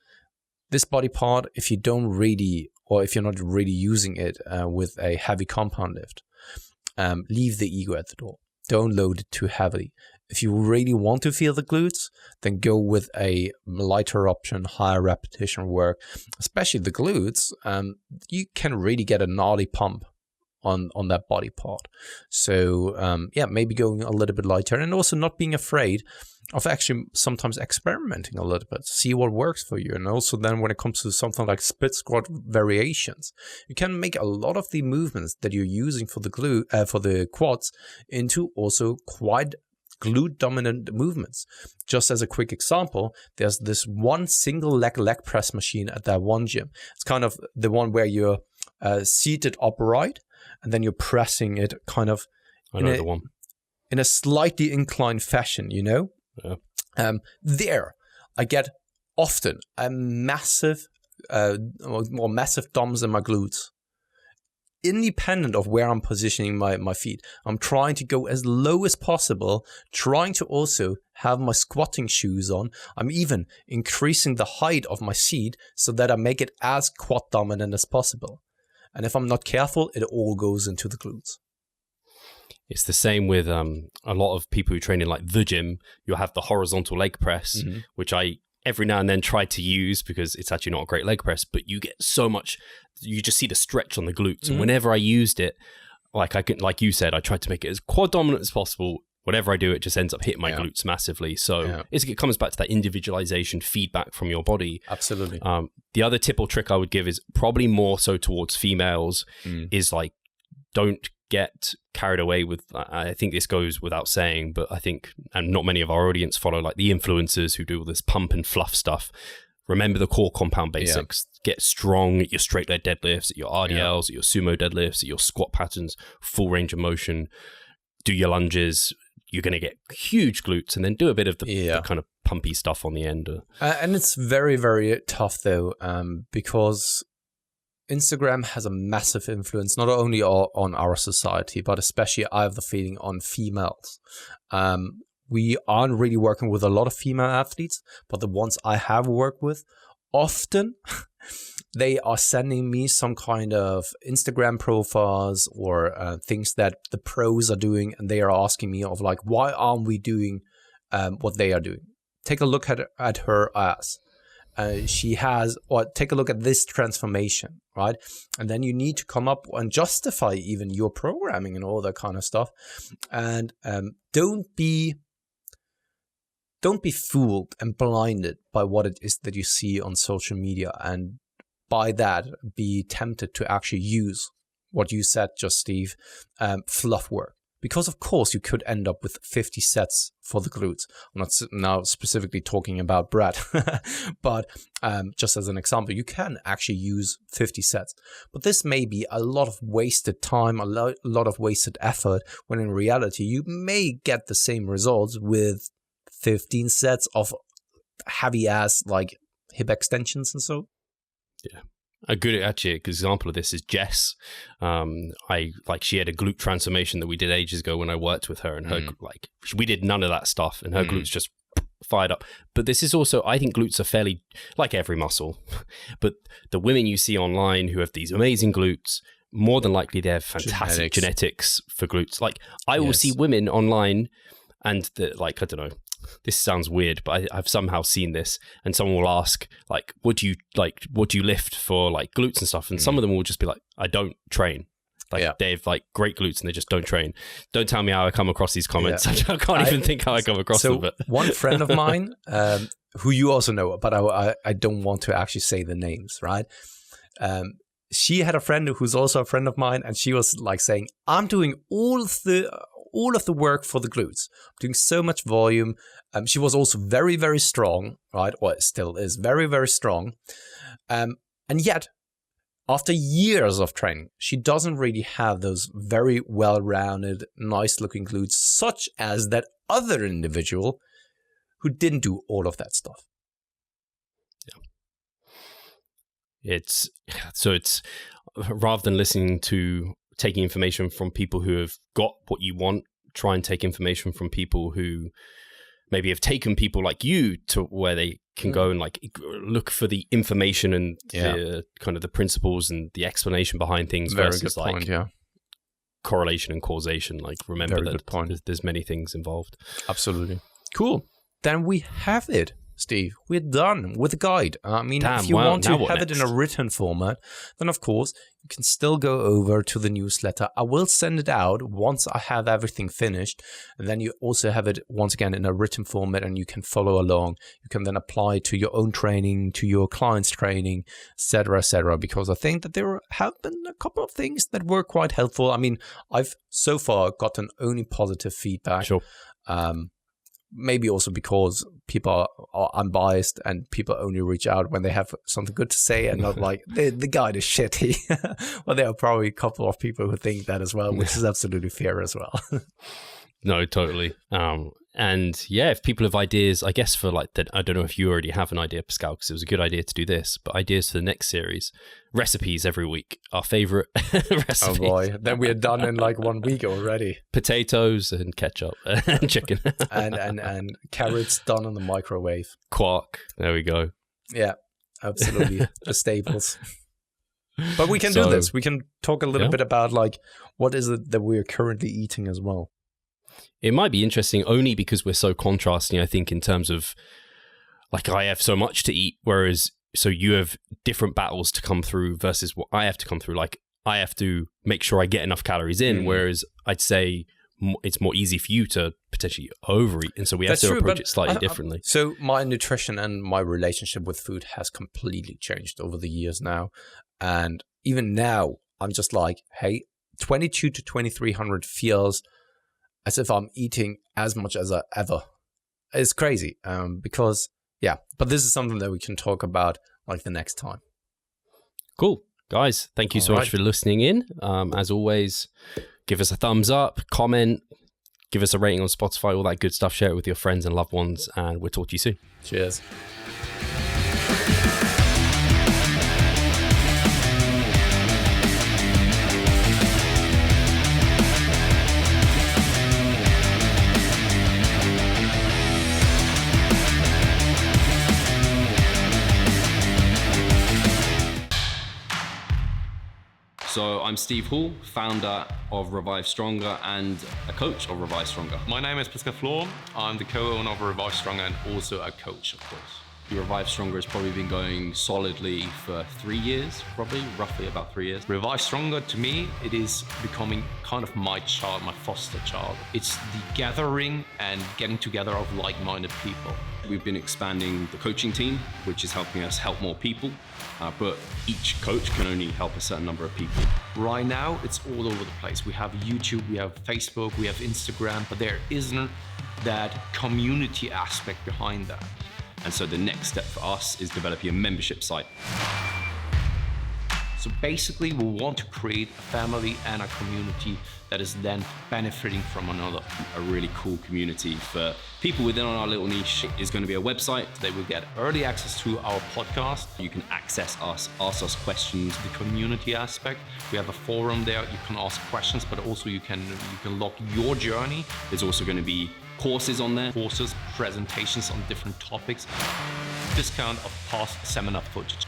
body part, if you don't really, or if you're not really using it with a heavy compound lift, leave the ego at the door. Don't load it too heavily. If you really want to feel the glutes, then go with a lighter option, higher repetition work, especially the glutes. You can really get a gnarly pump on that body part. So maybe going a little bit lighter, and also not being afraid of actually sometimes experimenting a little bit, see what works for you. And also then when it comes to something like split squat variations, you can make a lot of the movements that you're using for the quads into also quite glute dominant movements. Just as a quick example, there's this one single leg press machine at that one gym. It's kind of the one where you're seated upright, and then you're pressing it kind of in a slightly inclined fashion, you know? Yeah. There, I get often a massive DOMs in my glutes. Independent of where I'm positioning my feet, I'm trying to go as low as possible, trying to also have my squatting shoes on. I'm even increasing the height of my seat so that I make it as quad dominant as possible. And if I'm not careful, it all goes into the glutes. It's the same with a lot of people who train in like the gym. You'll have the horizontal leg press, which I every now and then try to use because it's actually not a great leg press, but you get so much, you just see the stretch on the glutes. And whenever I used it, like you said, I tried to make it as quad dominant as possible. Whatever I do, it just ends up hitting my glutes massively. So it comes back to that individualization feedback from your body. Absolutely. The other tip or trick I would give is probably more so towards females is like, don't get carried away with, I think this goes without saying, but I think, and not many of our audience follow like the influencers who do all this pump and fluff stuff. Remember the core compound basics. Get strong at your straight leg deadlifts, at your RDLs, at your sumo deadlifts, at your squat patterns, full range of motion. Do your lunges. You're going to get huge glutes, and then do a bit of the kind of pumpy stuff on the end. And it's very, very tough though, because Instagram has a massive influence, not only on our society, but especially I have the feeling on females. We aren't really working with a lot of female athletes, but the ones I have worked with, often they are sending me some kind of Instagram profiles or things that the pros are doing, and they are asking me of like, why aren't we doing what they are doing? Take a look at her ass. she has, or take a look at this transformation, right? And then you need to come up and justify even your programming and all that kind of stuff. And don't be fooled and blinded by what it is that you see on social media, and by that be tempted to actually use what you said, just Steve, fluff work. Because of course you could end up with 50 sets for the glutes. I'm not now specifically talking about Brad, but just as an example, you can actually use 50 sets. But this may be a lot of wasted time, a lot of wasted effort, when in reality you may get the same results with 15 sets of heavy ass like hip extensions and so. Yeah. A good example of this is Jess. She had a glute transformation that we did ages ago when I worked with her, and her we did none of that stuff, and her glutes just fired up. But this is also, I think glutes are fairly like every muscle, but the women you see online who have these amazing glutes, more than likely they have fantastic genetics for glutes. Like I will see women online, and I don't know. This sounds weird, but I've somehow seen this, and someone will ask, like, what do you lift for like glutes and stuff? And some of them will just be like, I don't train. Like they have like great glutes and they just don't train. Don't tell me how I come across these comments. I can't even think how I come across them. But one friend of mine, who you also know, but I don't want to actually say the names, right? She had a friend who's also a friend of mine, and she was like saying, I'm doing all of the work for the glutes. I'm doing so much volume. She was also very, very strong, right? Or still is very, very strong. And yet, after years of training, she doesn't really have those very well-rounded, nice-looking glutes, such as that other individual who didn't do all of that stuff. Yeah. It's rather than taking information from people who have got what you want, try and take information from people who maybe have taken people like you to where they can go and like look for the information and the kind of the principles and the explanation behind things. Very versus good point, like correlation and causation. Like remember Very that there's many things involved. Absolutely. Cool. Then we have it, Steve. We're done with the guide. I mean, if you want to have it in a written format, then of course you can still go over to the newsletter. I will send it out once I have everything finished, and then you also have it once again in a written format, and you can follow along. You can then apply to your own training, to your clients' training, etc., because I think that there have been a couple of things that were quite helpful. I mean, I've so far gotten only positive feedback. Sure. Maybe also because people are unbiased and people only reach out when they have something good to say and not like, the guide is shitty. Well, there are probably a couple of people who think that as well, which is absolutely fair as well. No, totally. And yeah, if people have ideas, I guess for like that, I don't know if you already have an idea, Pascal, because it was a good idea to do this, but ideas for the next series, recipes every week, our favorite recipe. Oh boy, then we are done in like 1 week already. Potatoes and ketchup and chicken. and carrots done in the microwave. Quark, there we go. Yeah, absolutely. The staples. But we can do this. We can talk a little bit about like, what is it that we're currently eating as well. It might be interesting only because we're so contrasting, I think, in terms of like I have so much to eat, whereas so you have different battles to come through versus what I have to come through. Like I have to make sure I get enough calories in, whereas I'd say it's more easy for you to potentially overeat. And so we have to approach it slightly differently. So my nutrition and my relationship with food has completely changed over the years now. And even now, I'm just like, hey, 22 to 2300 feels as if I'm eating as much as I ever. It's crazy because, but this is something that we can talk about like the next time. Cool. Guys, thank you so much for listening in. As always, give us a thumbs up, comment, give us a rating on Spotify, all that good stuff. Share it with your friends and loved ones, and we'll talk to you soon. Cheers. So I'm Steve Hall, founder of Revive Stronger and a coach of Revive Stronger. My name is Pascal Steve. I'm the co-owner of Revive Stronger and also a coach, of course. Revive Stronger has probably been going solidly for 3 years, roughly about 3 years. Revive Stronger, to me, it is becoming kind of my child, my foster child. It's the gathering and getting together of like-minded people. We've been expanding the coaching team, which is helping us help more people, but each coach can only help a certain number of people. Right now, it's all over the place. We have YouTube, we have Facebook, we have Instagram, but there isn't that community aspect behind that. And so the next step for us is developing a membership site. So basically, we want to create a family and a community that is then benefiting from another. A really cool community for people within our little niche is going to be a website. They will get early access to our podcast. You can access us, ask us questions. The community aspect, we have a forum there. You can ask questions, but also you can log your journey. There's also going to be courses on there. Courses, presentations on different topics. Discount of past seminar footage.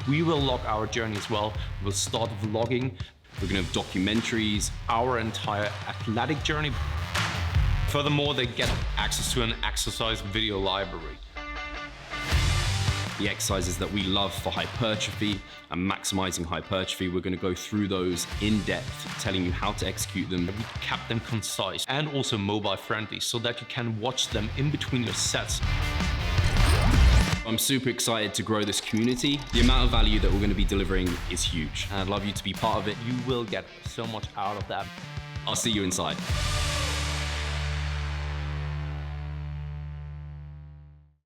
We will log our journey as well. We'll start vlogging. We're going to have documentaries. Our entire athletic journey. Furthermore, they get access to an exercise video library. The exercises that we love for hypertrophy and maximizing hypertrophy, we're going to go through those in depth, telling you how to execute them. We kept them concise and also mobile friendly so that you can watch them in between your sets. I'm super excited to grow this community. The amount of value that we're going to be delivering is huge. And I'd love you to be part of it. You will get so much out of that. I'll see you inside.